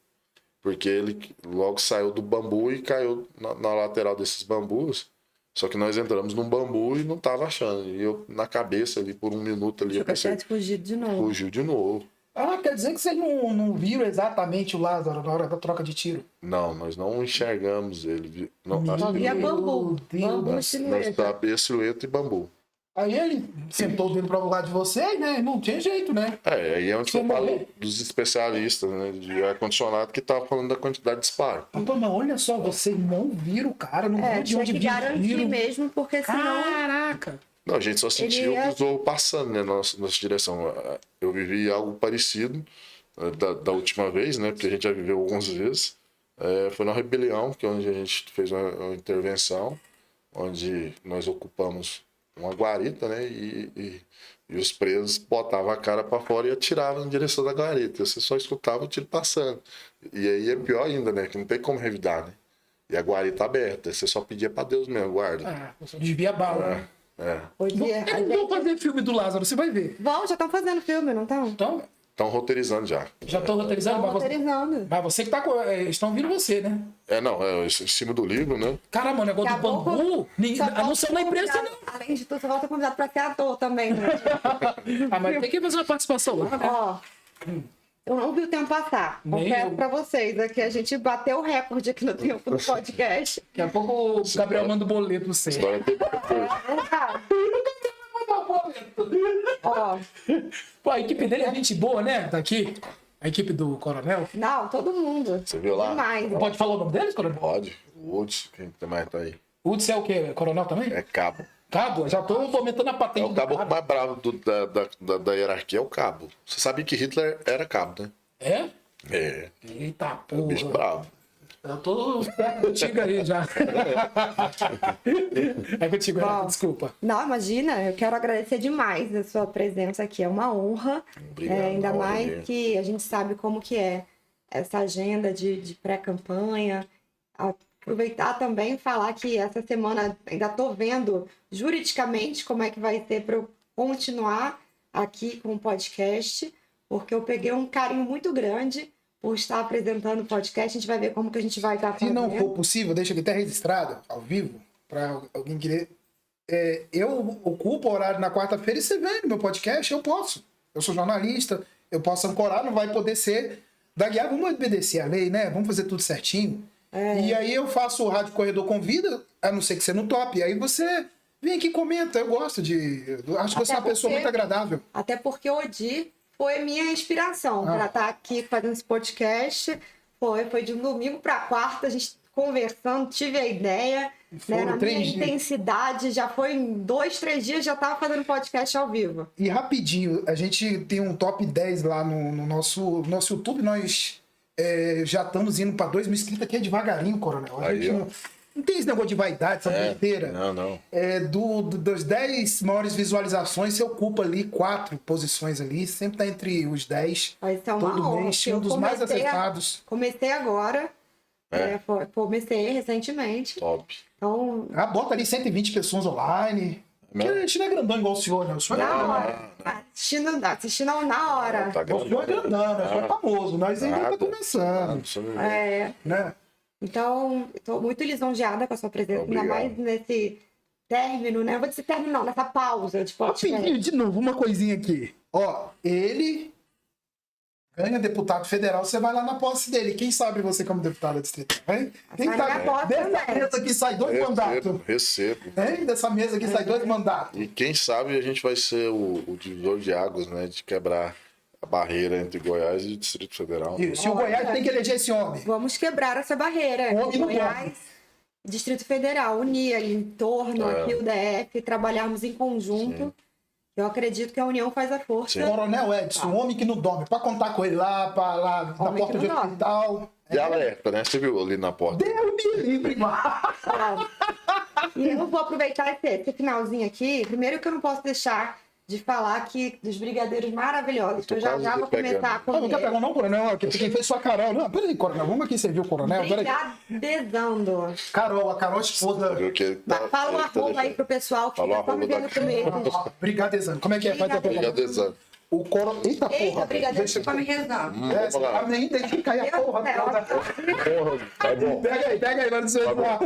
porque ele logo saiu do bambu e caiu na lateral desses bambus. Só que nós entramos num bambu e não tava achando. E eu na cabeça ali por 1 minuto ali eu pensei, Fugiu de novo. fugiu de novo. Ah, quer dizer que vocês não viram exatamente o Lázaro na hora da troca de tiro? Não, nós não enxergamos ele. Não, Só via bambu. Deus. Bambu e nós silhueta. sabia silhueta e bambu. Aí ele sentou o dedo para o lado de vocês, né? Não tinha jeito, né? Aí é onde Você eu falo morreu. dos especialistas, né, de ar-condicionado, que tá falando da quantidade de disparo. Pô, mas olha só, vocês não viram o cara, não viram de Tinha onde que garantir viram. mesmo, porque senão... Caraca! Não, a gente só sentiu ia- o voo passando, né, na nossa direção. Eu vivi algo parecido da última vez, né, porque a gente já viveu algumas vezes. Foi na Rebelião, que é onde a gente fez uma intervenção, onde nós ocupamos uma guarita, né, e os presos botavam a cara para fora e atiravam em direção da guarita. Você só escutava o tiro passando. E aí é pior ainda, né, que não tem como revidar, né. E a guarita aberta, você só pedia para Deus mesmo, guarda. Ah, você desvia a bala, né? É. Hoje Eles vão fazer filme do Lázaro, você vai ver. Vão, já estão fazendo filme, não estão? Então, Estão roteirizando já. Já estão roteirizando? Estão roteirizando. Mas você que tá... Estão vindo você, né? É em cima do livro, né? Caramba, o negócio do bambu... Anunciou na imprensa, não. Além de tudo, você volta convidado pra ser ator também. Né? Mas tem que fazer uma participação lá, né? Ó, eu não vi o tempo passar. Confesso pra vocês, aqui a gente bateu o recorde aqui no tempo do podcast. Daqui a pouco o Gabriel manda o boleto pra você. História tem Ó, Pô, a equipe dele é gente boa, né? Daqui. A equipe do Coronel. não, todo mundo. Você viu lá? Demais. Pode falar o nome deles, Coronel? Pode. O Woods, quem mais tá aí? O Hudson é o quê? Coronel também? É cabo. Cabo? Já tô aumentando a É patente o do cabo cara. mais bravo da hierarquia, é o cabo. Você sabia que Hitler era cabo, né? É? É. Eita Bicho porra. bravo. Eu tô contigo aí já. É contigo, Renato, desculpa. Não, imagina, eu quero agradecer demais a sua presença aqui. É uma honra. Obrigado, Ainda uma honra mais mesmo. que a gente sabe como que é essa agenda de pré-campanha. Aproveitar também e falar que essa semana ainda estou vendo juridicamente como é que vai ser para eu continuar aqui com o podcast, porque eu peguei um carinho muito grande por estar apresentando o podcast. A gente vai ver como que a gente vai estar Se fazendo. não for possível, deixa aqui até registrado, ao vivo, para alguém querer. Eu ocupo o horário na quarta-feira e você vem no meu podcast, eu posso. Eu sou jornalista, eu posso ancorar, não vai poder ser da guiar. Vamos obedecer a lei, né? Vamos fazer tudo certinho. E aí eu faço o Rádio Corredor Convida, a não ser que você não tope. Aí você vem aqui e comenta, eu gosto de... Eu acho que você é uma pessoa muito agradável. Até porque o Odi foi minha inspiração para estar aqui fazendo esse podcast. Foi de um domingo para quarta, a gente conversando, tive a ideia. Né, na minha intensidade, já foi em 2, 3 dias, já estava fazendo podcast ao vivo. E rapidinho, a gente tem um top 10 lá no nosso YouTube, nós já estamos indo para 2 mil inscritos aqui, é devagarinho, Coronel. A Aí, gente ó. não tem esse negócio de vaidade, essa besteira. Não. Das 10 maiores visualizações, você ocupa ali 4 posições ali, sempre tá entre os 10. Vai ser uma todo honra, mês, porque um eu dos mais comecei acessados. Comecei agora, comecei recentemente. Top. Então, Bota ali 120 pessoas online. Porque a gente não é grandão igual o senhor, né? O senhor é na grandão. hora. Assistindo na hora. Tá O senhor é grandão, né? O senhor é famoso. Nós ainda tá começando. Né? Então, estou muito lisonjeada com a sua presença, ainda Obrigado. mais nesse término, né? Não vou dizer término, não, nessa pausa de podcast. Rapidinho, de novo, uma coisinha aqui. Ó, ele ganha deputado federal, você vai lá na posse dele. Quem sabe você como deputado distrital, hein? Quem Vai na sabe posse dessa também. mesa aqui sai 2 mandatos? Recebo. Hein? Dessa mesa aqui sai 2 mandatos. E quem sabe a gente vai ser o divisor de águas, né? De quebrar a barreira entre Goiás e Distrito Federal. Isso. E o Goiás tem que eleger esse homem. Vamos quebrar essa barreira. Homem no Goiás, Distrito Federal, unir ali em torno, aqui o DF, trabalharmos em conjunto. Eu acredito que a união faz a força. Coronel Edson, um homem que não dorme. Pra contar com ele lá na Homem porta que de não dorme. hospital. E alerta, né? Você viu ali na porta? Deus me livre, mano. E eu vou aproveitar esse finalzinho aqui. Primeiro que eu não posso deixar de falar aqui dos brigadeiros maravilhosos, que eu já quase vou pegando. começar a Não, não comer. quer pegar não, Coronel. Quem fez sua Carol. Não, peraí, Coronel. Vamos aqui servir o Coronel. Peraí. Brigadezando. Carol, a Carol esposa. Viu que ele tá- Fala um ele tá arroba aí deixando. pro pessoal que Fala o fica só me arroba vendo da comer. Brigadezando. Como é que é? Faz a pergunta. Brigadezão. O Coro... Eita porra. Eita, brigadeiro, Deixa- fica me rezando. Vamos lá. Amém, deixa que cair a Meu porra. Deus do toda. céu. Porra, tá bom. Pega aí, vai dizer Tá bom. lá.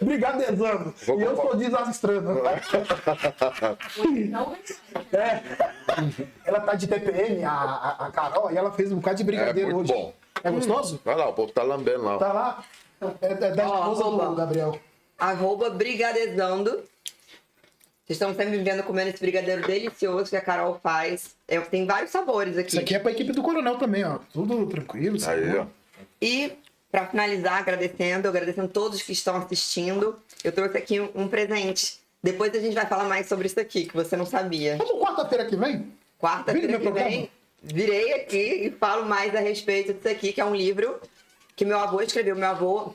Brigadezando. Vou E eu comprar. sou desastrando. Não, Ela tá de TPM, a Carol, e ela fez um bocado de brigadeiro É muito hoje. bom. É gostoso? Vai lá, o povo tá lambendo lá. Tá lá? É da esposa arroba. do Gabriel. arroba brigadezando. Vocês estão sempre me vendo comendo esse brigadeiro delicioso que a Carol faz. Tem vários sabores aqui. Isso aqui é pra equipe do Coronel também, ó. Tudo tranquilo. Aí, seguro. ó. E, para finalizar, agradecendo todos que estão assistindo, eu trouxe aqui um presente. Depois a gente vai falar mais sobre isso aqui, que você não sabia. Vamos quarta-feira que vem? Vem no Quarta-feira meu que programa. vem, virei aqui e falo mais a respeito disso aqui, que é um livro que meu avô escreveu. Meu avô,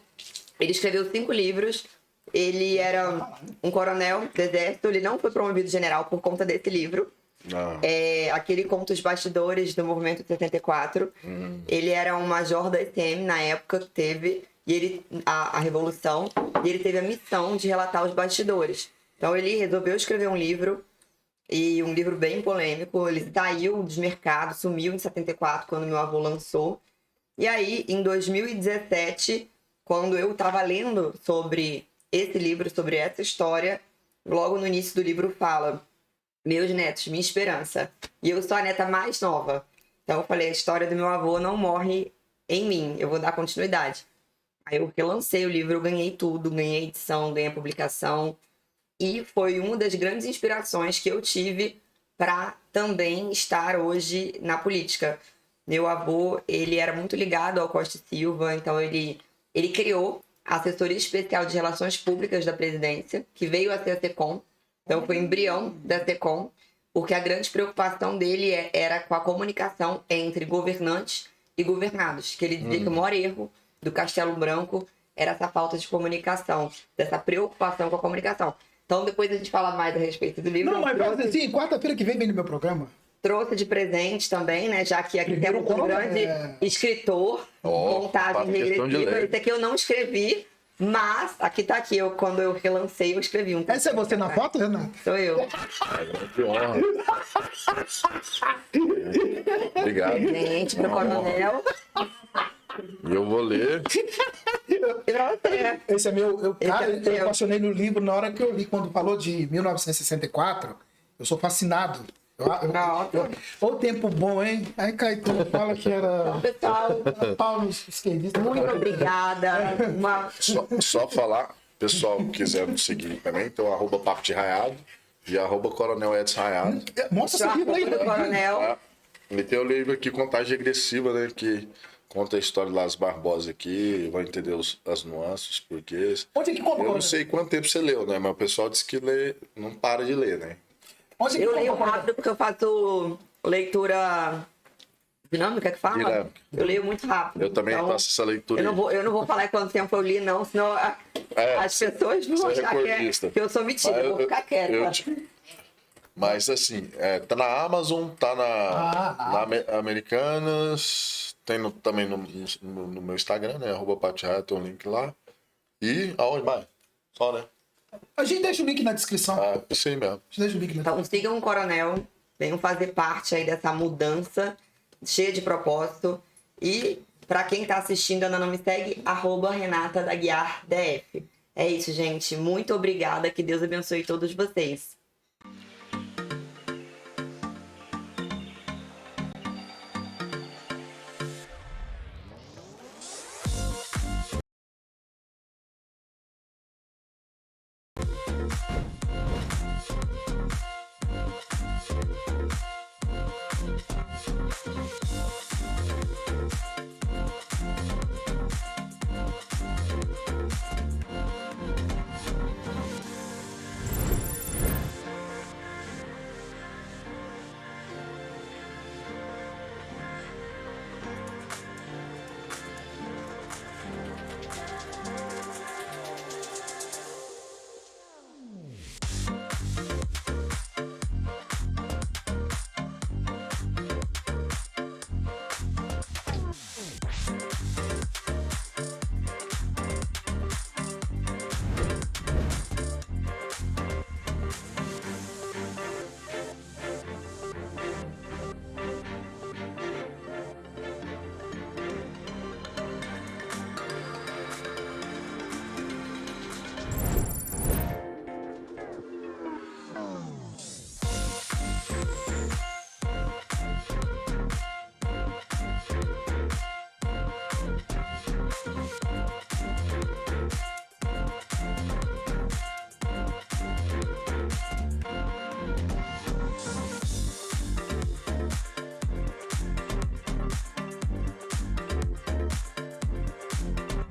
ele escreveu 5 livros. Ele era um coronel do exército. Ele não foi promovido general por conta desse livro. Não. Aquele conta os bastidores do movimento de 74. Ele era um major da SM na época que teve a Revolução. E ele teve a missão de relatar os bastidores. Então ele resolveu escrever um livro e um livro bem polêmico. Ele saiu dos mercados, sumiu em 74, quando meu avô lançou. E aí, em 2017, quando eu estava lendo sobre esse livro, sobre essa história, logo no início do livro fala: meus netos, minha esperança. E eu sou a neta mais nova. Então eu falei, a história do meu avô não morre em mim, eu vou dar continuidade. Aí eu relancei o livro, eu ganhei tudo, ganhei edição, ganhei publicação. E foi uma das grandes inspirações que eu tive para também estar hoje na política. Meu avô, ele era muito ligado ao Costa e Silva, então ele criou a Assessoria Especial de Relações Públicas da Presidência, que veio a ser a SECOM. Então foi o embrião da SECOM, porque a grande preocupação dele era com a comunicação entre governantes e governados, que ele dizia que o maior erro do Castelo Branco era essa falta de comunicação, dessa preocupação com a comunicação. Então depois a gente fala mais a respeito do livro. Não, mas assim, quarta-feira que vem no meu programa. Trouxe de presente também, né? Já que aqui temos um grande escritor, montagem regressiva. Esse aqui eu não escrevi, mas aqui, quando eu relancei, eu escrevi um texto. Essa é você na foto, Renato? Sou eu. Que honra. Obrigado. Gente, pro coronel. E eu vou ler. E pra você. Esse é meu. Cara, é eu apaixonei no livro na hora que eu li, quando falou de 1964. Eu sou fascinado. Ô, tempo bom, hein? Aí Caetano fala que era. Pessoal, Paulo esquerdista. muito obrigada. Só falar, pessoal que quiser me seguir também, então @papo de raiado e @coronel Edson Raiado. Mostra esse livro aí, do coronel. E tem o livro aqui, Contagem Regressiva, né? Que conta a história de Las Barbosa aqui, vai entender as nuances, porquês. Onde é que compra? Eu não sei quanto tempo você leu, né? Mas o pessoal disse que não para de ler, né? Onde é que Eu compra? leio rápido porque eu faço leitura dinâmica, que fala? Dinâmica. Eu leio muito rápido. Eu também então, faço essa leitura. Eu não vou falar quanto tempo eu li, não, senão as pessoas vão você é achar recordista. que eu sou metida. Eu vou ficar quieta. Mas assim, tá na Amazon, tá na Americanas, tem também no meu Instagram, né? @patiaia, tem um link lá. E aonde mais? Só, né? A gente deixa o link na descrição. Isso aí mesmo. A gente deixa o link na Então sigam o Coronel, venham fazer parte aí dessa mudança cheia de propósito. E para quem tá assistindo ainda não me segue, @RenataDaguiarDF. É isso, gente. Muito obrigada. Que Deus abençoe todos vocês.